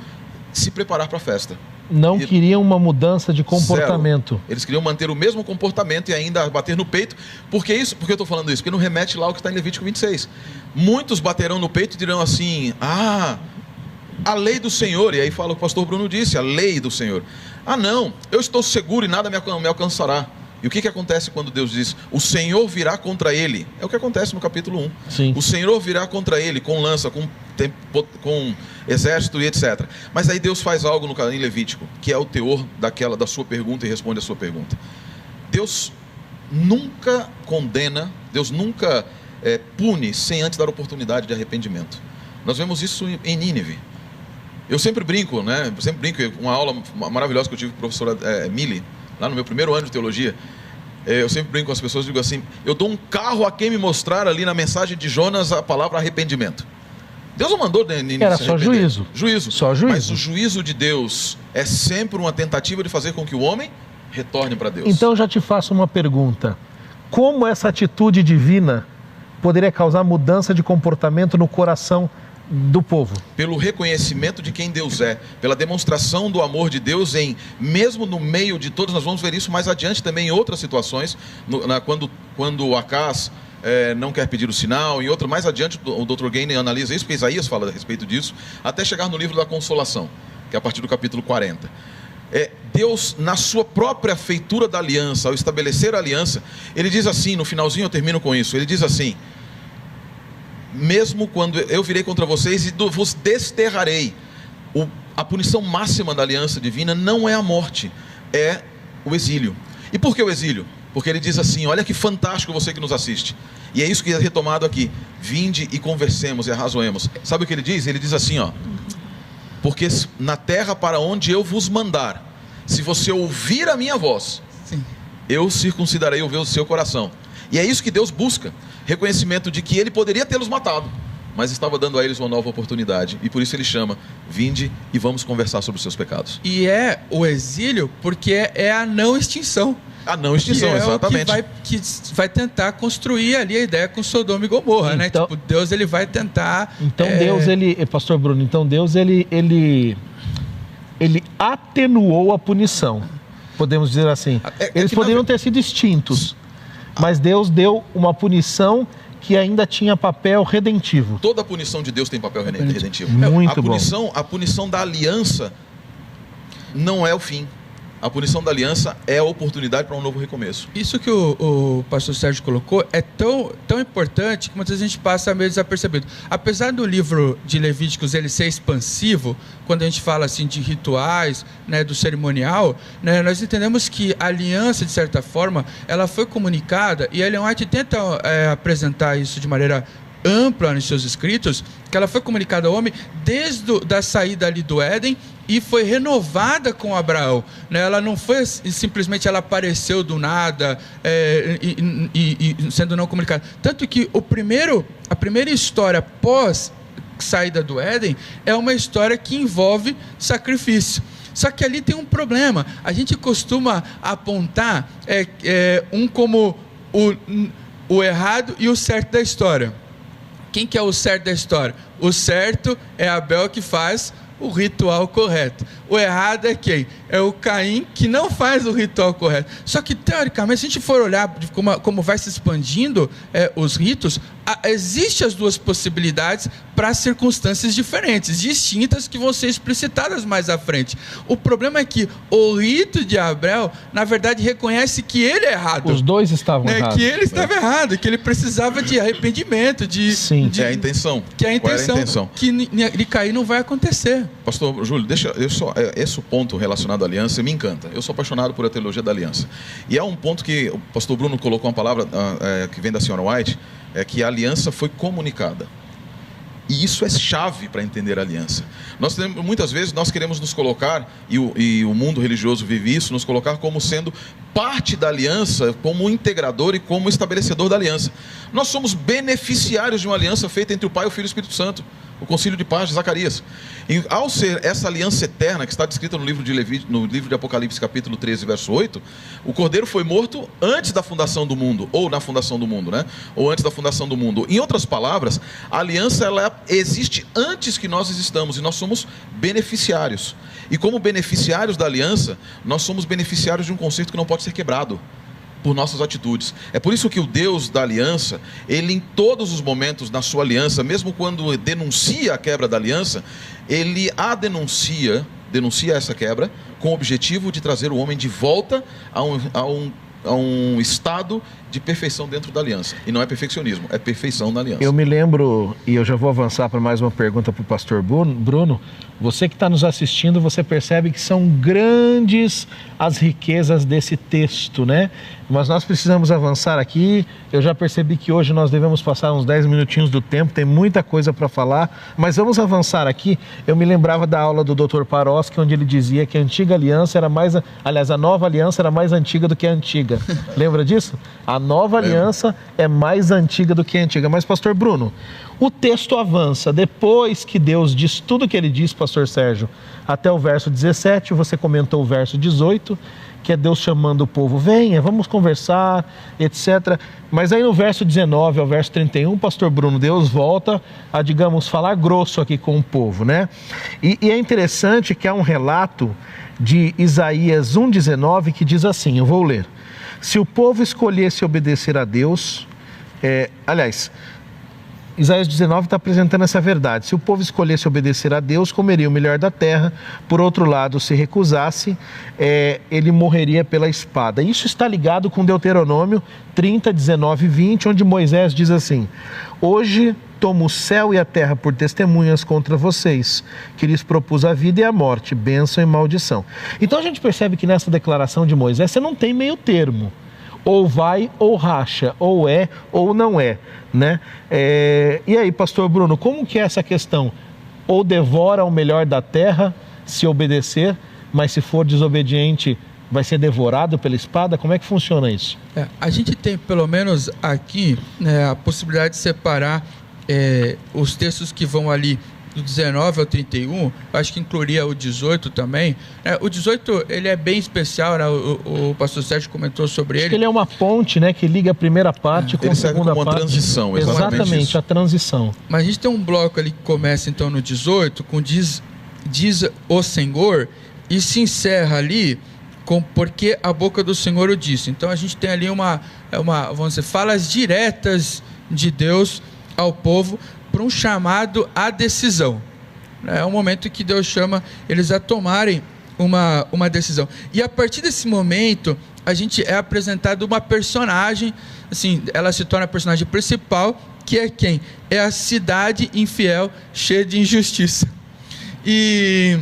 se preparar para a festa. Não queriam uma mudança de comportamento. Zero. Eles queriam manter o mesmo comportamento e ainda bater no peito. Por que isso? Por que eu estou falando isso? Porque não remete lá ao que está em Levítico 26. Muitos baterão no peito e dirão assim, a lei do Senhor. E aí fala o que o pastor Bruno disse, a lei do Senhor. Não, eu estou seguro e nada me alcançará. E o que acontece quando Deus diz, o Senhor virá contra ele? É o que acontece no capítulo 1. Sim. O Senhor virá contra ele com lança, com exército e etc. Mas aí Deus faz algo em Levítico, que é o teor da sua pergunta e responde a sua pergunta. Deus nunca condena, Deus nunca pune sem antes dar oportunidade de arrependimento. Nós vemos isso em Nínive. Eu sempre brinco, né? Uma aula maravilhosa que eu tive com a professora Mili, lá no meu primeiro ano de teologia, eu sempre brinco com as pessoas e digo assim, eu dou um carro a quem me mostrar ali na mensagem de Jonas a palavra arrependimento. Deus não mandou era só juízo. Só juízo. Mas o juízo de Deus é sempre uma tentativa de fazer com que o homem retorne para Deus. Então eu já te faço uma pergunta. Como essa atitude divina poderia causar mudança de comportamento no coração do povo? Pelo reconhecimento de quem Deus é, pela demonstração do amor de Deus mesmo no meio de todos, nós vamos ver isso mais adiante também em outras situações, quando Acaz não quer pedir o sinal, e mais adiante o Dr. Gaine analisa isso, porque Isaías fala a respeito disso, até chegar no livro da Consolação, que é a partir do capítulo 40. Deus, na sua própria feitura da aliança, ao estabelecer a aliança, ele diz assim, no finalzinho eu termino com isso, ele diz assim, mesmo quando eu virei contra vocês e vos desterrarei. A punição máxima da aliança divina não é a morte, é o exílio. E por que o exílio? Porque ele diz assim, olha que fantástico você que nos assiste. E é isso que é retomado aqui. Vinde e conversemos e arrazoemos. Sabe o que ele diz? Ele diz assim, porque na terra para onde eu vos mandar, se você ouvir a minha voz, sim, eu circuncidarei o seu coração. E é isso que Deus busca, reconhecimento de que ele poderia tê-los matado, mas estava dando a eles uma nova oportunidade. E por isso ele chama: vinde e vamos conversar sobre os seus pecados. E é o exílio porque é a não extinção. A não extinção, exatamente. Que vai tentar construir ali a ideia com Sodoma e Gomorra, né? Tipo, Deus ele vai tentar... Então Deus, pastor Bruno, então Deus ele atenuou a punição, podemos dizer assim. Eles poderiam ter sido extintos, mas Deus deu uma punição que ainda tinha papel redentivo. Toda a punição de Deus tem papel redentivo. Muito bom. A punição da aliança não é o fim. A punição da aliança é a oportunidade para um novo recomeço. Isso que o pastor Sérgio colocou é tão importante que muitas vezes a gente passa meio desapercebido. Apesar do livro de Levíticos ele ser expansivo, quando a gente fala assim de rituais, né, do cerimonial, né, nós entendemos que a aliança, de certa forma, ela foi comunicada, e Ellen White tenta apresentar isso de maneira ampla nos seus escritos, que ela foi comunicada ao homem desde da saída ali do Éden e foi renovada com Abraão, né? Ela não foi simplesmente, ela apareceu do nada e sendo não comunicada. Tanto que a primeira história pós saída do Éden é uma história que envolve sacrifício. Só que ali tem um problema. A gente costuma apontar como o errado e o certo da história. Quem que é o certo da história? O certo é Abel, que faz o ritual correto. O errado é quem? É o Caim, que não faz o ritual correto. Só que, teoricamente, se a gente for olhar como vai se expandindo os ritos, existem as duas possibilidades para circunstâncias diferentes, distintas, que vão ser explicitadas mais à frente. O problema é que o rito de Abel, na verdade, reconhece que ele é errado. Os dois estavam errados. Que ele estava errado, que ele precisava de arrependimento, é a intenção. Que a intenção, que de Caim não vai acontecer. Pastor Júlio, esse ponto relacionado à aliança me encanta. Eu sou apaixonado por a teologia da aliança. E há um ponto que o pastor Bruno colocou uma palavra que vem da senhora White, é que a aliança foi comunicada. E isso é chave para entender a aliança. Muitas vezes nós queremos nos colocar, e o mundo religioso vive isso, nos colocar como sendo parte da aliança, como integrador e como estabelecedor da aliança. Nós somos beneficiários de uma aliança feita entre o Pai, o Filho e o Espírito Santo. O concílio de paz de Zacarias. E ao ser essa aliança eterna que está descrita no livro de Apocalipse, capítulo 13, verso 8, o Cordeiro foi morto antes da fundação do mundo, ou na fundação do mundo, né? Ou antes da fundação do mundo. Em outras palavras, a aliança ela existe antes que nós existamos, e nós somos beneficiários. E como beneficiários da aliança, nós somos beneficiários de um conceito que não pode ser quebrado por nossas atitudes. É por isso que o Deus da aliança, ele em todos os momentos na sua aliança, mesmo quando denuncia a quebra da aliança, ele denuncia essa quebra com o objetivo de trazer o homem de volta a um estado de perfeição dentro da aliança. E não é perfeccionismo, é perfeição na aliança. Eu me lembro, e eu já vou avançar para mais uma pergunta para o pastor Bruno. Você que está nos assistindo, você percebe que são grandes as riquezas desse texto, né? Mas nós precisamos avançar aqui. Eu já percebi que hoje nós devemos passar uns 10 minutinhos do tempo, tem muita coisa para falar, mas vamos avançar aqui. Eu me lembrava da aula do Dr. Paroski, onde ele dizia que a antiga aliança era mais... Aliás, a nova aliança era mais antiga do que a antiga. Lembra disso? A nova aliança é mais antiga do que a antiga. Mas, pastor Bruno, o texto avança. Depois que Deus diz tudo o que ele diz, pastor Sérgio, até o verso 17, você comentou o verso 18, que é Deus chamando o povo, venha, vamos conversar, etc. Mas aí no verso 19 ao verso 31, pastor Bruno, Deus volta a, digamos, falar grosso aqui com o povo, né? E é interessante que há um relato de Isaías 1,19 que diz assim, eu vou ler. Se o povo escolhesse obedecer a Deus, Isaías 19 está apresentando essa verdade. Se o povo escolhesse obedecer a Deus, comeria o melhor da terra. Por outro lado, se recusasse, ele morreria pela espada. Isso está ligado com Deuteronômio 30, 19 e 20, onde Moisés diz assim, hoje tomo o céu e a terra por testemunhas contra vocês, que lhes propus a vida e a morte, bênção e maldição. Então a gente percebe que nessa declaração de Moisés, você não tem meio termo. Ou vai ou racha, ou é ou não é, né? E aí, pastor Bruno, como que é essa questão? Ou devora o melhor da terra, se obedecer, mas se for desobediente, vai ser devorado pela espada? Como é que funciona isso? A gente tem, pelo menos aqui, né, a possibilidade de separar os textos que vão ali do 19 ao 31, acho que incluiria o 18 também. O 18, ele é bem especial, né? O pastor Sérgio comentou sobre ele. Ele é uma ponte, né, que liga a primeira parte com a segunda parte. Uma transição, exatamente isso. A transição. Mas a gente tem um bloco ali que começa então no 18, com diz o Senhor, e se encerra ali com porque a boca do Senhor o disse. Então a gente tem ali vamos dizer, falas diretas de Deus ao povo, para um chamado à decisão. É um momento que Deus chama eles a tomarem uma decisão. E a partir desse momento, a gente é apresentado uma personagem, assim, ela se torna a personagem principal, que é quem? É a cidade infiel, cheia de injustiça. E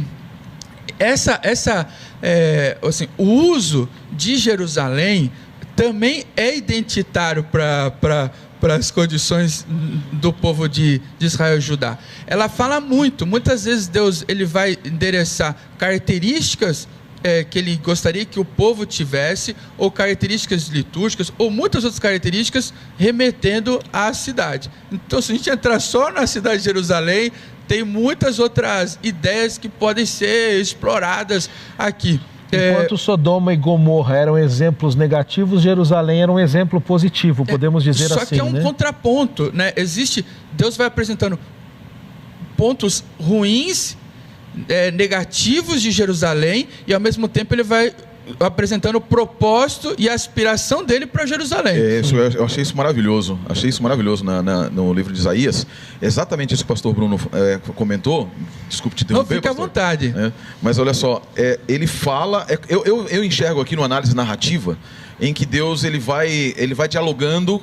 assim, o uso de Jerusalém também é identitário para as condições do povo de Israel e Judá. Ela fala muitas vezes Deus ele vai endereçar características que ele gostaria que o povo tivesse, ou características litúrgicas, ou muitas outras características remetendo à cidade. Então, se a gente entrar só na cidade de Jerusalém, tem muitas outras ideias que podem ser exploradas aqui. Enquanto Sodoma e Gomorra eram exemplos negativos, Jerusalém era um exemplo positivo, podemos dizer assim. Só que é um contraponto, né? Deus vai apresentando pontos ruins, negativos de Jerusalém, e ao mesmo tempo ele vai apresentando o propósito e a aspiração dele para Jerusalém. Eu achei isso maravilhoso. Achei isso maravilhoso no livro de Isaías. Exatamente isso que o pastor Bruno comentou. Desculpe te interromper, fica à vontade. Mas olha só, ele fala... Eu enxergo aqui numa análise narrativa em que Deus ele vai dialogando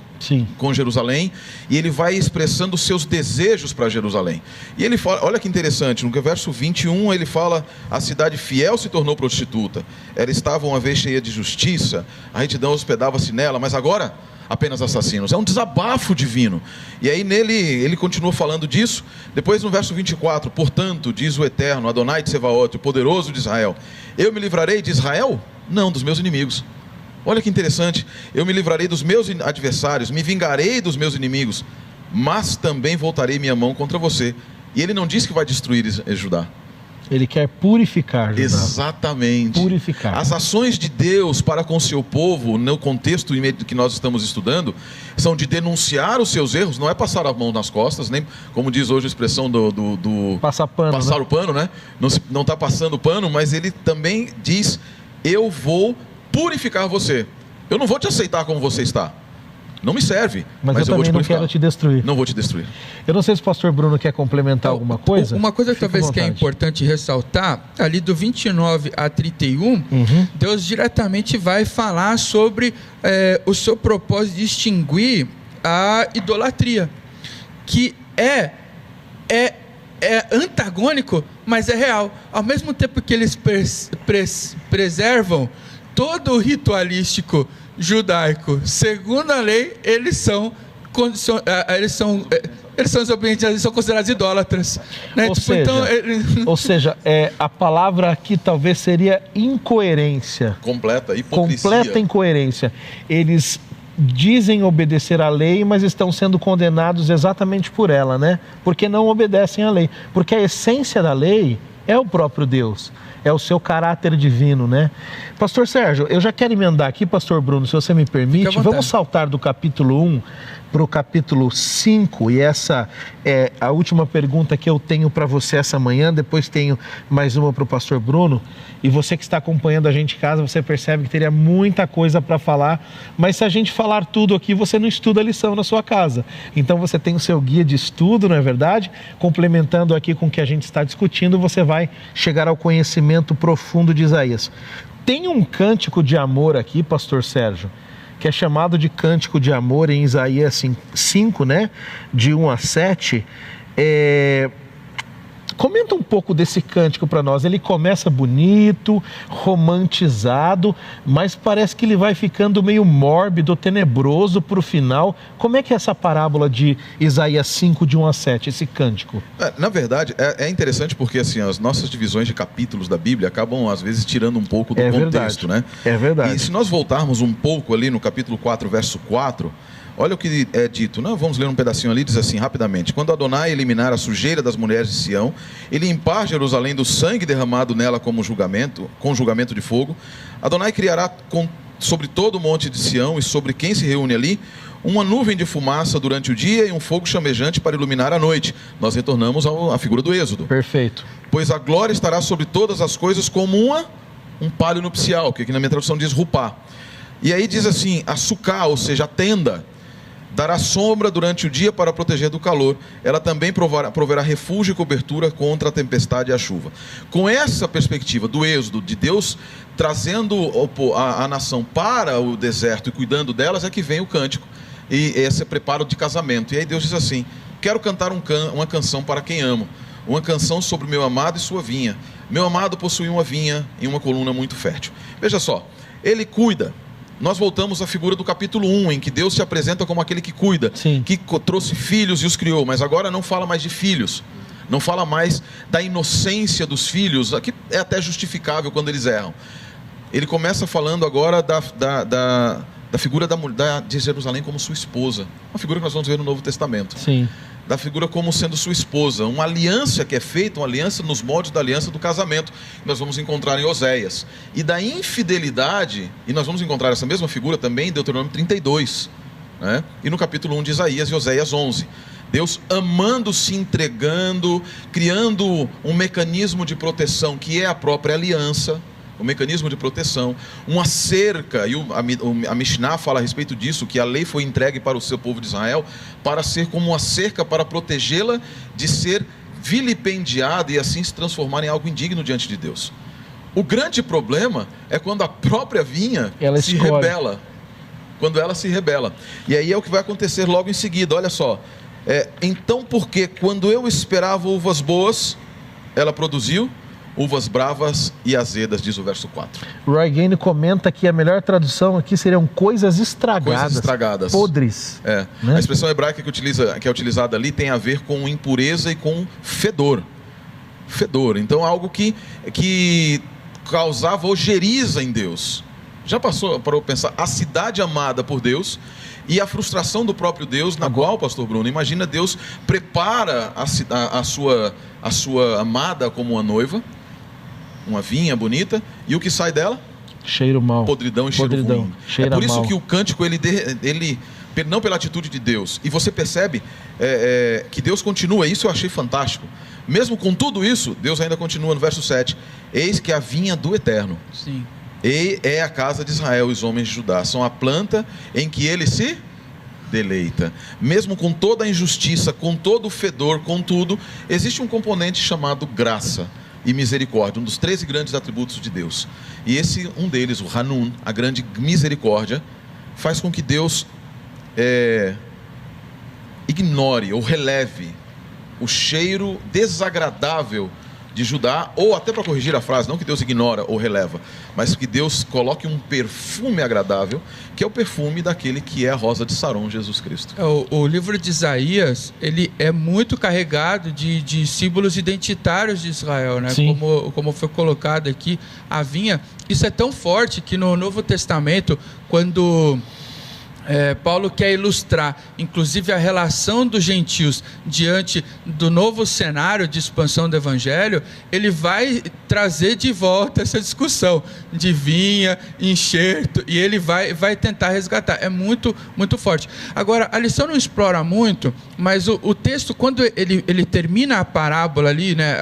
com Jerusalém e ele vai expressando os seus desejos para Jerusalém. E ele fala, olha que interessante, no verso 21 ele fala: a cidade fiel se tornou prostituta, ela estava uma vez cheia de justiça, a retidão hospedava-se nela, mas agora apenas assassinos. É um desabafo divino. E aí nele ele continua falando disso. Depois no verso 24, portanto, diz o Eterno, Adonai Tsevaot, o poderoso de Israel, eu me livrarei de Israel? Não, dos meus inimigos. Olha que interessante, eu me livrarei dos meus adversários, me vingarei dos meus inimigos, mas também voltarei minha mão contra você. E ele não diz que vai destruir Judá. Ele quer purificar Judá. Exatamente. Purificar. As ações de Deus para com o seu povo, no contexto que nós estamos estudando, são de denunciar os seus erros, não é passar a mão nas costas, nem como diz hoje a expressão do passar pano, passar o pano, né? Não está passando o pano, mas ele também diz: eu vou purificar você. Eu não vou te aceitar como você está. Não me serve. Mas eu também não quero te destruir. Não vou te destruir. Eu não sei se o pastor Bruno quer complementar alguma coisa. Uma coisa talvez que é importante ressaltar, ali do 29 a 31, Deus diretamente vai falar sobre o seu propósito de extinguir a idolatria, que é antagônico, mas é real. Ao mesmo tempo que eles preservam todo o ritualístico judaico, segundo a lei, eles são desobedientes, eles são considerados idólatras, né? Ou seja, a palavra aqui talvez seria incoerência. Completa hipocrisia. Completa incoerência. Eles dizem obedecer à lei, mas estão sendo condenados exatamente por ela, né? Porque não obedecem à lei. Porque a essência da lei é o próprio Deus. É o seu caráter divino, né? Pastor Sérgio, eu já quero emendar aqui, pastor Bruno, se você me permite, vamos saltar do capítulo 1 para o capítulo 5, e essa é a última pergunta que eu tenho para você essa manhã, depois tenho mais uma para o pastor Bruno, e você que está acompanhando a gente em casa, você percebe que teria muita coisa para falar, mas se a gente falar tudo aqui, você não estuda a lição na sua casa. Então você tem o seu guia de estudo, não é verdade? Complementando aqui com o que a gente está discutindo, você vai chegar ao conhecimento profundo de Isaías. Tem um cântico de amor aqui, pastor Sérgio, que é chamado de cântico de amor em Isaías 5, né? De 1 a 7. Comenta um pouco desse cântico para nós. Ele começa bonito, romantizado, mas parece que ele vai ficando meio mórbido, tenebroso para o final. Como é que é essa parábola de Isaías 5, de 1 a 7, esse cântico? Na verdade, é interessante porque assim, as nossas divisões de capítulos da Bíblia acabam, às vezes, tirando um pouco do contexto, né? É verdade. E se nós voltarmos um pouco ali no capítulo 4, verso 4, olha o que é dito. Não, vamos ler um pedacinho ali, diz assim, rapidamente. Quando Adonai eliminar a sujeira das mulheres de Sião e limpar Jerusalém do sangue derramado nela com julgamento de fogo, Adonai criará sobre todo o monte de Sião e sobre quem se reúne ali, uma nuvem de fumaça durante o dia e um fogo chamejante para iluminar a noite. Nós retornamos à figura do Êxodo. Perfeito. Pois a glória estará sobre todas as coisas como um palio nupcial, que aqui na minha tradução diz rupá. E aí diz assim, a sucá, ou seja, a tenda, dará sombra durante o dia para proteger do calor. Ela também proverá refúgio e cobertura contra a tempestade e a chuva. Com essa perspectiva do Êxodo, de Deus trazendo a nação para o deserto e cuidando delas, é que vem o cântico. E esse preparo de casamento. E aí Deus diz assim, quero cantar uma canção para quem amo. Uma canção sobre o meu amado e sua vinha. Meu amado possui uma vinha em uma coluna muito fértil. Veja só, ele cuida. Nós voltamos à figura do capítulo 1, em que Deus se apresenta como aquele que cuida, Sim. que trouxe filhos e os criou, mas agora não fala mais de filhos, não fala mais da inocência dos filhos, que é até justificável quando eles erram. Ele começa falando agora da figura de Jerusalém como sua esposa, uma figura que nós vamos ver no Novo Testamento. Sim. Da figura como sendo sua esposa, uma aliança que é feita, uma aliança nos moldes da aliança do casamento, que nós vamos encontrar em Oséias. E da infidelidade, e nós vamos encontrar essa mesma figura também em Deuteronômio 32, né? E no capítulo 1 de Isaías e Oséias 11. Deus amando, se entregando, criando um mecanismo de proteção que é a própria aliança, o mecanismo de proteção, uma cerca, e a Mishnah fala a respeito disso, que a lei foi entregue para o seu povo de Israel, para ser como uma cerca para protegê-la de ser vilipendiada e assim se transformar em algo indigno diante de Deus. O grande problema é quando a própria vinha se rebela. Quando ela se rebela. E aí é o que vai acontecer logo em seguida, olha só. Então por que quando eu esperava uvas boas, ela produziu uvas bravas e azedas, diz o verso 4. Roy Gaine comenta que a melhor tradução aqui seriam coisas estragadas. Coisas estragadas. Podres. Né? A expressão hebraica que é utilizada ali tem a ver com impureza e com fedor. Fedor. Então algo que causava ojeriza em Deus. Já passou para eu pensar, a cidade amada por Deus e a frustração do próprio Deus, na qual, pastor Bruno, imagina Deus prepara a sua amada como uma noiva, uma vinha bonita, e o que sai dela? Cheiro mau. Podridão e cheiro ruim. Cheira por isso mal. que o cântico, ele não pela atitude de Deus, e você percebe que Deus continua, isso eu achei fantástico. Mesmo com tudo isso, Deus ainda continua no verso 7, eis que a vinha do Eterno. Sim. E é a casa de Israel, os homens de Judá, são a planta em que ele se deleita. Mesmo com toda a injustiça, com todo o fedor, com tudo, existe um componente chamado graça e misericórdia, um dos 13 grandes atributos de Deus. E um deles, o Hanun, a grande misericórdia, faz com que Deus ignore ou releve o cheiro desagradável de Judá, ou até para corrigir a frase, não que Deus ignora ou releva, mas que Deus coloque um perfume agradável, que é o perfume daquele que é a rosa de Saron, Jesus Cristo. O livro de Isaías, ele é muito carregado de símbolos identitários de Israel, né? Como foi colocado aqui, a vinha. Isso é tão forte que no Novo Testamento, quando Paulo quer ilustrar, inclusive, a relação dos gentios diante do novo cenário de expansão do Evangelho, ele vai trazer de volta essa discussão de vinha, enxerto, e ele vai tentar resgatar. É muito, muito forte. Agora, a lição não explora muito, mas o texto, quando ele termina a parábola ali, né,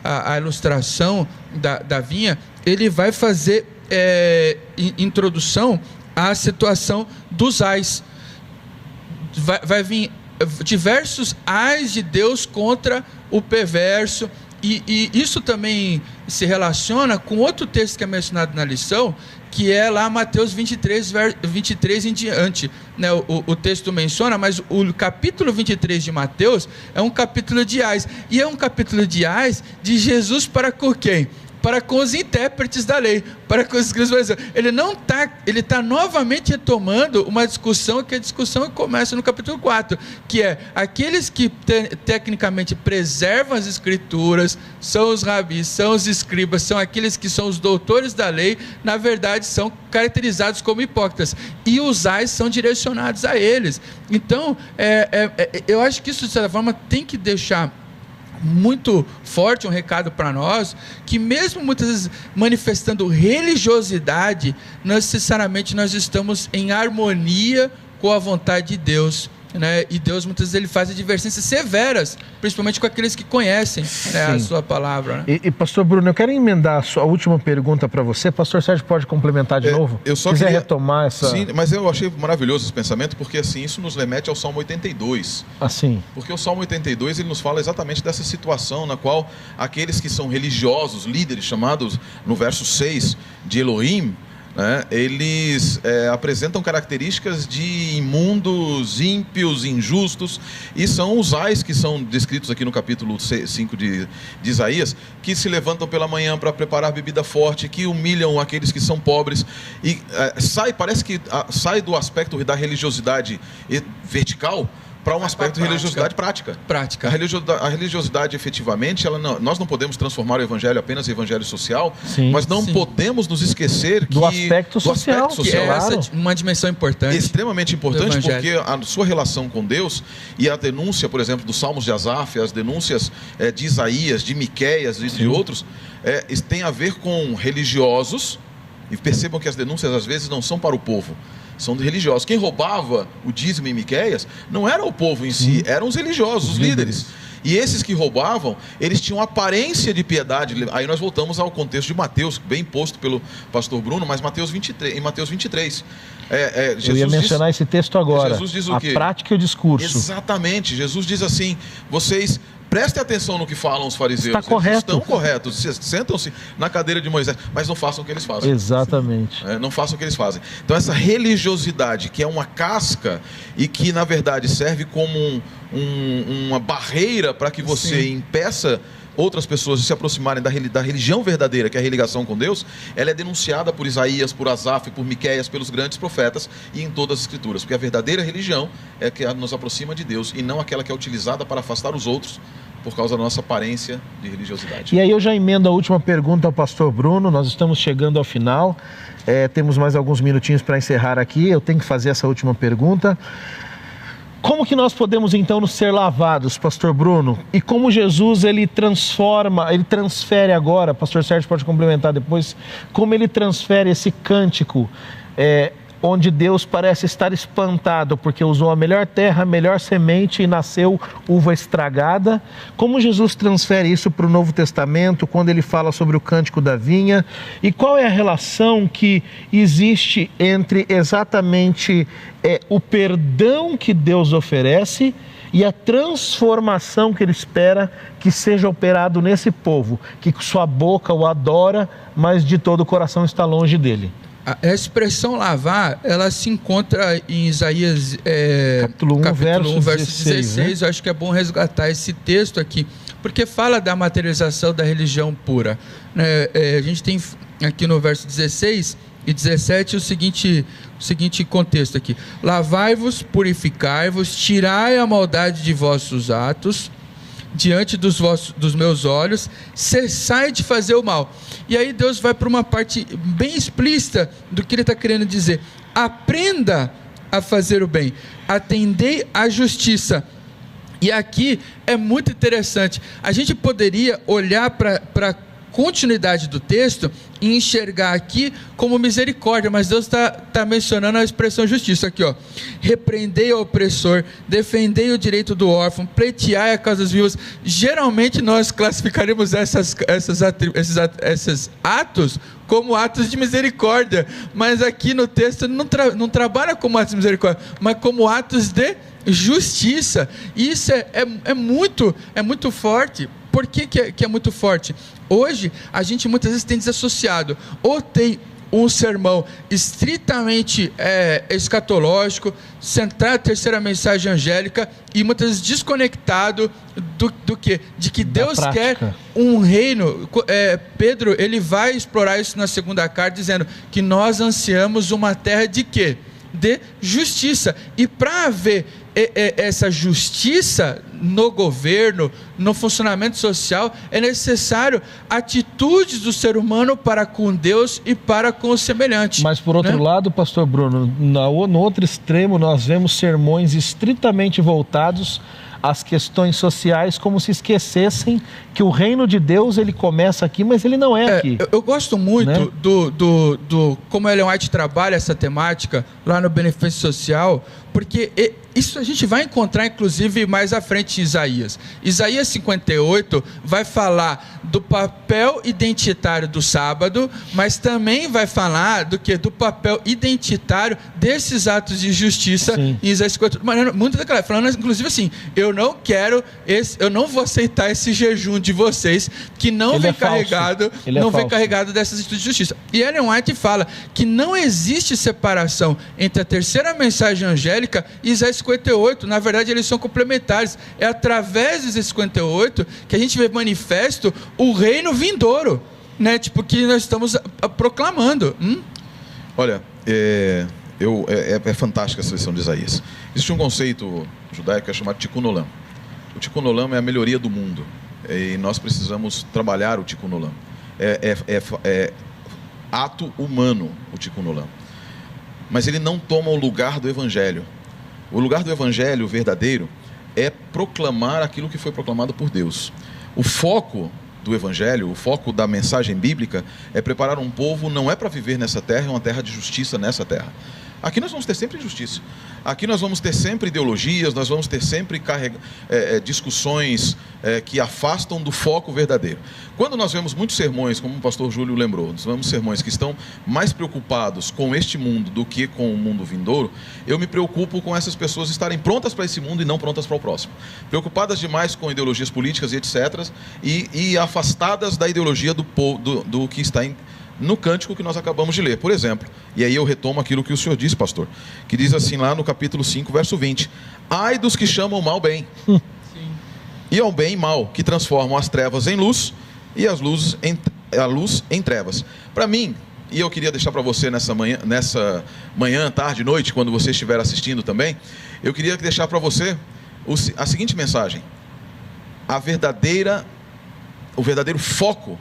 a ilustração da vinha, ele vai fazer introdução à situação dos ais. Vai vir diversos ais de Deus contra o perverso, e isso também se relaciona com outro texto que é mencionado na lição, que é lá Mateus 23 em diante, né? O texto menciona, mas o capítulo 23 de Mateus é um capítulo de ais, e é um capítulo de ais de Jesus para com quem? para com os intérpretes da lei, para com os escribas. Ele está novamente retomando uma discussão, que é a discussão que começa no capítulo 4, que é aqueles que tecnicamente preservam as escrituras, são os rabis, são os escribas, são aqueles que são os doutores da lei, na verdade são caracterizados como hipócritas, e os ais são direcionados a eles. Então, eu acho que isso, de certa forma, tem que deixar muito forte um recado para nós, que mesmo muitas vezes manifestando religiosidade, não necessariamente nós estamos em harmonia com a vontade de Deus, né? E Deus muitas vezes ele faz advertências severas, principalmente com aqueles que conhecem, né, a sua palavra, né? E pastor Bruno, eu quero emendar a última pergunta para você. Pastor Sérgio pode complementar de novo? Eu só quiser queria retomar essa... Sim, mas eu achei maravilhoso esse pensamento, porque assim, isso nos remete ao Salmo 82. Assim. Porque o Salmo 82, ele nos fala exatamente dessa situação na qual aqueles que são religiosos, líderes, chamados no verso 6 de Elohim, né, eles apresentam características de imundos, ímpios, injustos, e são os ais que são descritos aqui no capítulo 5 de Isaías, que se levantam pela manhã para preparar bebida forte, que humilham aqueles que são pobres, e parece que sai do aspecto da religiosidade vertical para um aspecto de religiosidade prática. A religiosidade, efetivamente, nós não podemos transformar o evangelho apenas em evangelho social, mas não podemos nos esquecer do aspecto social, que é essa uma dimensão importante. Extremamente importante, porque a sua relação com Deus e a denúncia, por exemplo, dos Salmos de Asaf, as denúncias de Isaías, de Miqueias e de outros, tem a ver com religiosos, e percebam que as denúncias às vezes não são para o povo, são de religiosos. Quem roubava o dízimo em Miqueias não era o povo em si, eram os religiosos, os líderes. E esses que roubavam, eles tinham aparência de piedade. Aí nós voltamos ao contexto de Mateus, bem posto pelo pastor Bruno, mas em Mateus 23. Jesus eu ia mencionar esse texto agora. Jesus diz o quê? A prática e o discurso. Exatamente. Jesus diz assim: vocês prestem atenção no que falam os fariseus. Está correto. Eles estão corretos. Sentam-se na cadeira de Moisés, mas não façam o que eles fazem. Exatamente. Não façam o que eles fazem. Então essa religiosidade, que é uma casca e que na verdade serve como uma barreira para que você impeça outras pessoas de se aproximarem da religião verdadeira, que é a religação com Deus, ela é denunciada por Isaías, por Asaf, por Miqueias, pelos grandes profetas e em todas as escrituras, porque a verdadeira religião é que nos aproxima de Deus e não aquela que é utilizada para afastar os outros por causa da nossa aparência de religiosidade. E aí eu já emendo a última pergunta ao pastor Bruno. Nós estamos chegando ao final, temos mais alguns minutinhos para encerrar aqui. Eu tenho que fazer essa última pergunta. Como que nós podemos então nos ser lavados, pastor Bruno? E como Jesus ele transfere agora, pastor Sérgio pode complementar depois, como ele transfere esse cântico, onde Deus parece estar espantado porque usou a melhor terra, a melhor semente e nasceu uva estragada. Como Jesus transfere isso para o Novo Testamento, quando ele fala sobre o cântico da vinha? E qual é a relação que existe entre exatamente o perdão que Deus oferece e a transformação que ele espera que seja operado nesse povo, que sua boca o adora, mas de todo o coração está longe dele? A expressão lavar, ela se encontra em Isaías capítulo 1, verso 16. Né? Eu acho que é bom resgatar esse texto aqui, porque fala da materialização da religião pura. A gente tem aqui no verso 16 e 17 o seguinte contexto aqui: lavai-vos, purificai-vos, tirai a maldade de vossos atos diante dos meus olhos, cessai de fazer o mal. E aí Deus vai para uma parte bem explícita do que ele está querendo dizer: aprenda a fazer o bem, atendei à justiça. E aqui é muito interessante, a gente poderia olhar para a continuidade do texto e enxergar aqui como misericórdia, mas Deus está mencionando a expressão justiça aqui, ó: repreendei o opressor, defendei o direito do órfão, pleiteai a causa dos viúvos. Geralmente nós classificaríamos esses atos como atos de misericórdia, mas aqui no texto não trabalha como atos de misericórdia, mas como atos de justiça. E isso é muito forte. Por que é muito forte? Hoje, a gente muitas vezes tem desassociado, ou tem um sermão estritamente escatológico, centrado na terceira mensagem angélica e muitas vezes desconectado do quê? De que Deus quer um reino. Pedro, ele vai explorar isso na segunda carta, dizendo que nós ansiamos uma terra de quê? De justiça. E para haver essa justiça no governo, no funcionamento social, é necessário atitudes do ser humano para com Deus e para com o semelhante. Mas por outro lado, pastor Bruno, no outro extremo nós vemos sermões estritamente voltados às questões sociais, como se esquecessem que o reino de Deus ele começa aqui, mas ele não é aqui. Eu gosto muito do como Ellen White trabalha essa temática lá no Benefício Social, porque isso a gente vai encontrar inclusive mais à frente em Isaías. Isaías 58 vai falar do papel identitário do sábado, mas também vai falar do papel identitário desses atos de justiça. Sim. Em Isaías 58, mas muito declarado, falando inclusive assim, eu não vou aceitar esse jejum de vocês que não vem carregado dessas atitudes de justiça. E Ellen White fala que não existe separação entre a terceira mensagem angélica e Isaías 58, na verdade eles são complementares. É através de Isaías 58 que a gente vê manifesto o reino vindouro, né? Tipo, que nós estamos proclamando. Olha, é fantástica essa lição de Isaías. Existe um conceito judaico que é chamado Tikkun Olam. O Tikkun Olam é a melhoria do mundo, e nós precisamos trabalhar o Tikkun Olam. É ato humano o Tikkun Olam, mas ele não toma o lugar do Evangelho. O lugar do Evangelho verdadeiro é proclamar aquilo que foi proclamado por Deus. O foco do Evangelho, o foco da mensagem bíblica é preparar um povo, não é para viver nessa terra, é uma terra de justiça nessa terra. Aqui nós vamos ter sempre injustiça. Aqui nós vamos ter sempre ideologias, nós vamos ter sempre discussões que afastam do foco verdadeiro. Quando nós vemos muitos sermões, como o pastor Júlio lembrou, nós vemos sermões que estão mais preocupados com este mundo do que com o mundo vindouro, eu me preocupo com essas pessoas estarem prontas para esse mundo e não prontas para o próximo. Preocupadas demais com ideologias políticas e etc. E afastadas da ideologia do que está no cântico que nós acabamos de ler, por exemplo. E aí eu retomo aquilo que o senhor disse, pastor, que diz assim lá no capítulo 5, verso 20: ai dos que chamam o mal bem, e ao bem mal, que transformam as trevas em luz e a luz em trevas. Para mim, e eu queria deixar para você nessa manhã, tarde, noite, quando você estiver assistindo também, eu queria deixar para você a seguinte mensagem: o verdadeiro foco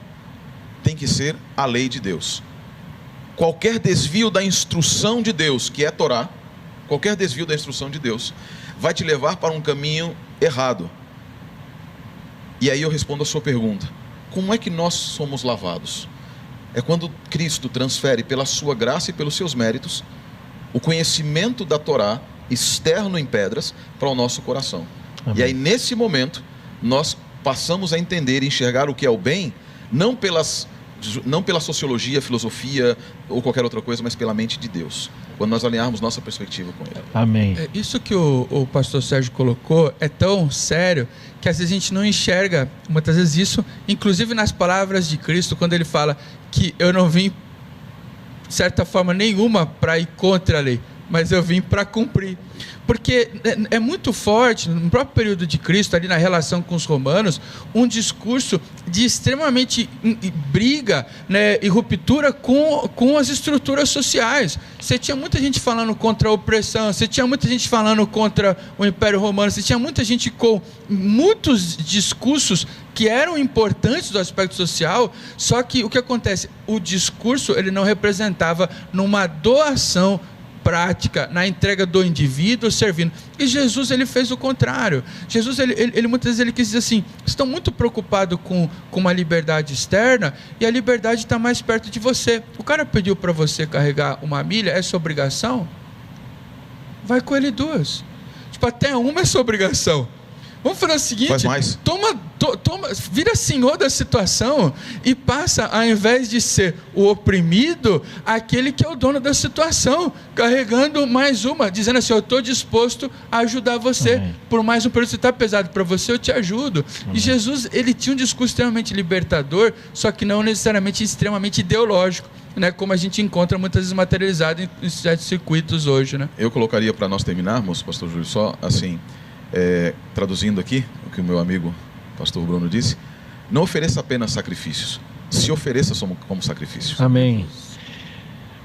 tem que ser a lei de Deus. Qualquer desvio da instrução de Deus, que é Torá, qualquer desvio da instrução de Deus, vai te levar para um caminho errado. E aí eu respondo a sua pergunta: como é que nós somos lavados? É quando Cristo transfere pela sua graça e pelos seus méritos o conhecimento da Torá externo em pedras para o nosso coração. Amém. E aí nesse momento nós passamos a entender e enxergar o que é o bem, não pela sociologia, filosofia ou qualquer outra coisa, mas pela mente de Deus, quando nós alinharmos nossa perspectiva com Ele. Amém. Isso que o pastor Sérgio colocou é tão sério que às vezes a gente não enxerga, muitas vezes isso, inclusive nas palavras de Cristo, quando Ele fala que eu não vim, de certa forma nenhuma, para ir contra a lei, mas eu vim para cumprir. Porque é muito forte, no próprio período de Cristo, ali na relação com os romanos, um discurso de extremamente briga, né, e ruptura com as estruturas sociais. Você tinha muita gente falando contra a opressão, você tinha muita gente falando contra o Império Romano, você tinha muita gente com muitos discursos que eram importantes do aspecto social, só que o que acontece? O discurso ele não representava numa doação prática, na entrega do indivíduo servindo. E Jesus ele fez o contrário. Jesus ele muitas vezes ele quis dizer assim: estão muito preocupados com uma liberdade externa e a liberdade está mais perto de você. O cara pediu para você carregar uma milha, é sua obrigação? Vai com ele 2. Tipo, até uma é sua obrigação. Vamos fazer o seguinte, Faz mais. Vira senhor da situação e passa, ao invés de ser o oprimido, aquele que é o dono da situação, carregando mais uma, dizendo assim, eu estou disposto a ajudar você. Amém. Por mais um período que está pesado para você, eu te ajudo. Amém. E Jesus, ele tinha um discurso extremamente libertador, só que não necessariamente extremamente ideológico, né, como a gente encontra muitas vezes materializado em certos circuitos hoje, né? Eu colocaria, para nós terminarmos, pastor Júlio, só assim, traduzindo aqui o que o meu amigo pastor Bruno disse, não ofereça apenas sacrifícios, se ofereça como sacrifício. Amém.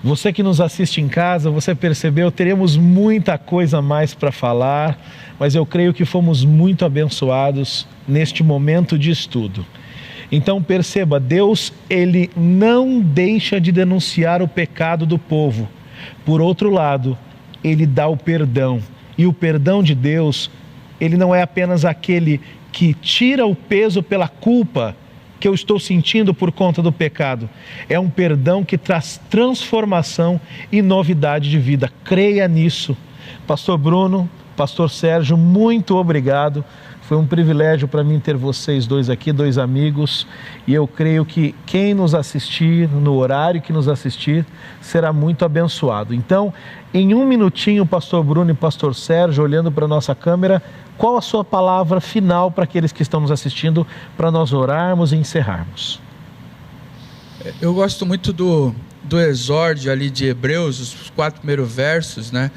Você que nos assiste em casa, você percebeu, teremos muita coisa mais para falar, mas eu creio que fomos muito abençoados neste momento de estudo. Então perceba, Deus, ele não deixa de denunciar o pecado do povo. Por outro lado, ele dá o perdão. E o perdão de Deus, ele não é apenas aquele que tira o peso pela culpa que eu estou sentindo por conta do pecado. É um perdão que traz transformação e novidade de vida. Creia nisso. Pastor Bruno, pastor Sérgio, muito obrigado. Foi um privilégio para mim ter vocês dois aqui, dois amigos, e eu creio que quem nos assistir, no horário que nos assistir, será muito abençoado. Então, em um minutinho, pastor Bruno e pastor Sérgio, olhando para a nossa câmera, qual a sua palavra final para aqueles que estão nos assistindo, para nós orarmos e encerrarmos? Eu gosto muito do exórdio ali de Hebreus, os 4 primeiros versos, né,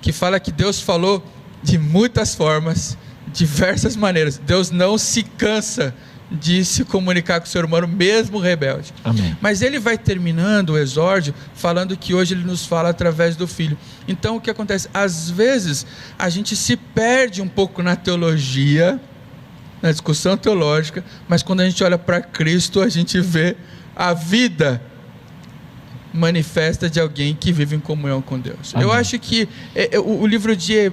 que fala que Deus falou de muitas formas, diversas maneiras. Deus não se cansa de se comunicar com o ser humano, mesmo rebelde. Amém. Mas ele vai terminando o exórdio falando que hoje ele nos fala através do Filho. Então o que acontece? Às vezes a gente se perde um pouco na teologia, na discussão teológica, mas quando a gente olha para Cristo, a gente vê a vida manifesta de alguém que vive em comunhão com Deus. Amém. Eu acho que o livro de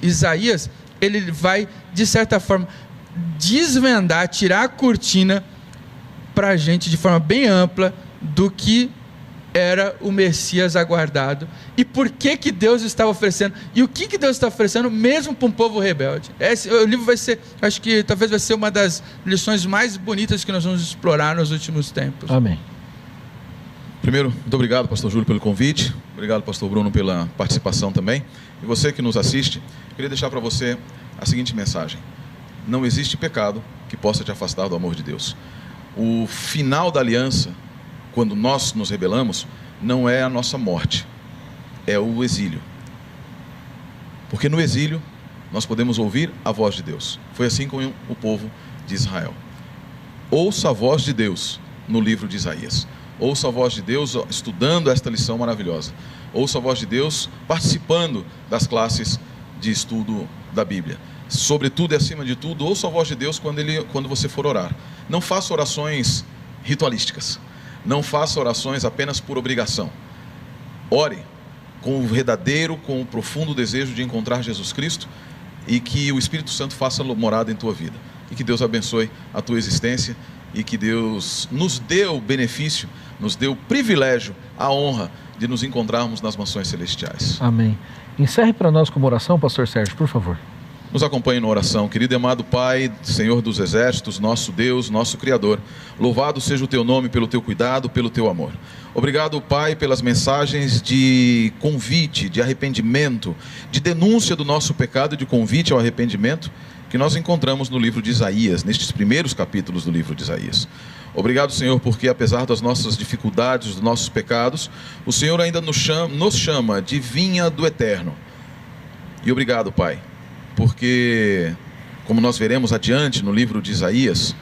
Isaías, ele vai, de certa forma, desvendar, tirar a cortina para a gente de forma bem ampla do que era o Messias aguardado e por que Deus estava oferecendo e o que Deus está oferecendo mesmo para um povo rebelde. O livro vai ser, acho que talvez vai ser uma das lições mais bonitas que nós vamos explorar nos últimos tempos. Amém. Primeiro, muito obrigado, pastor Júlio, pelo convite. Obrigado, pastor Bruno, pela participação também. E você que nos assiste, eu queria deixar para você a seguinte mensagem: não existe pecado que possa te afastar do amor de Deus. O final da aliança, quando nós nos rebelamos, não é a nossa morte, é o exílio. Porque no exílio nós podemos ouvir a voz de Deus. Foi assim com o povo de Israel. Ouça a voz de Deus no livro de Isaías. Ouça a voz de Deus estudando esta lição maravilhosa. Ouça a voz de Deus participando das classes de estudo da Bíblia. Sobretudo e acima de tudo, ouça a voz de Deus quando você for orar. Não faça orações ritualísticas. Não faça orações apenas por obrigação. Ore com o verdadeiro, com o profundo desejo de encontrar Jesus Cristo e que o Espírito Santo faça morada em tua vida. E que Deus abençoe a tua existência e que Deus nos dê o benefício, nos dê o privilégio, a honra de nos encontrarmos nas mansões celestiais. Amém. Encerre para nós com uma oração, pastor Sérgio, por favor. Nos acompanhe na oração. Querido e amado Pai, Senhor dos Exércitos, nosso Deus, nosso Criador, louvado seja o Teu nome pelo Teu cuidado, pelo Teu amor. Obrigado, Pai, pelas mensagens de convite, de arrependimento, de denúncia do nosso pecado e de convite ao arrependimento que nós encontramos no livro de Isaías, nestes primeiros capítulos do livro de Isaías. Obrigado, Senhor, porque apesar das nossas dificuldades, dos nossos pecados, o Senhor ainda nos chama de vinha do eterno. E obrigado, Pai, porque, como nós veremos adiante no livro de Isaías,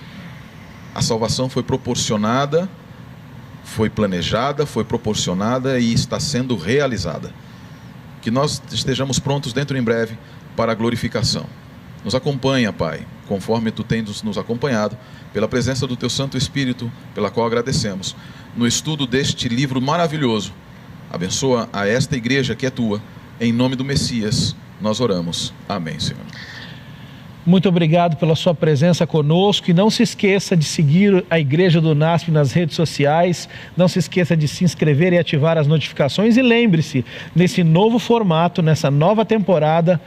a salvação foi proporcionada, foi planejada, foi proporcionada e está sendo realizada. Que nós estejamos prontos dentro em breve para a glorificação. Nos acompanha, Pai, conforme Tu tens nos acompanhado, pela presença do Teu Santo Espírito, pela qual agradecemos, no estudo deste livro maravilhoso. Abençoa a esta igreja que é Tua, em nome do Messias, nós oramos. Amém, Senhor. Muito obrigado pela sua presença conosco e não se esqueça de seguir a Igreja do NASP nas redes sociais, não se esqueça de se inscrever e ativar as notificações e lembre-se, nesse novo formato, nessa nova temporada,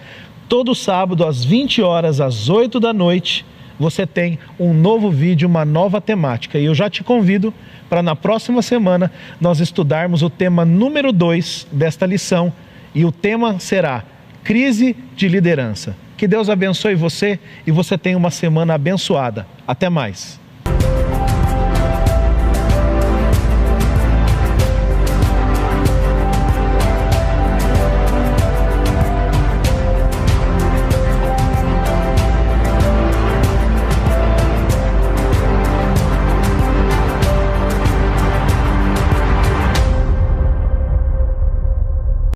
todo sábado às 20 horas, às 8 da noite, você tem um novo vídeo, uma nova temática. E eu já te convido para na próxima semana nós estudarmos o tema número 2 desta lição. E o tema será crise de liderança. Que Deus abençoe você e você tenha uma semana abençoada. Até mais.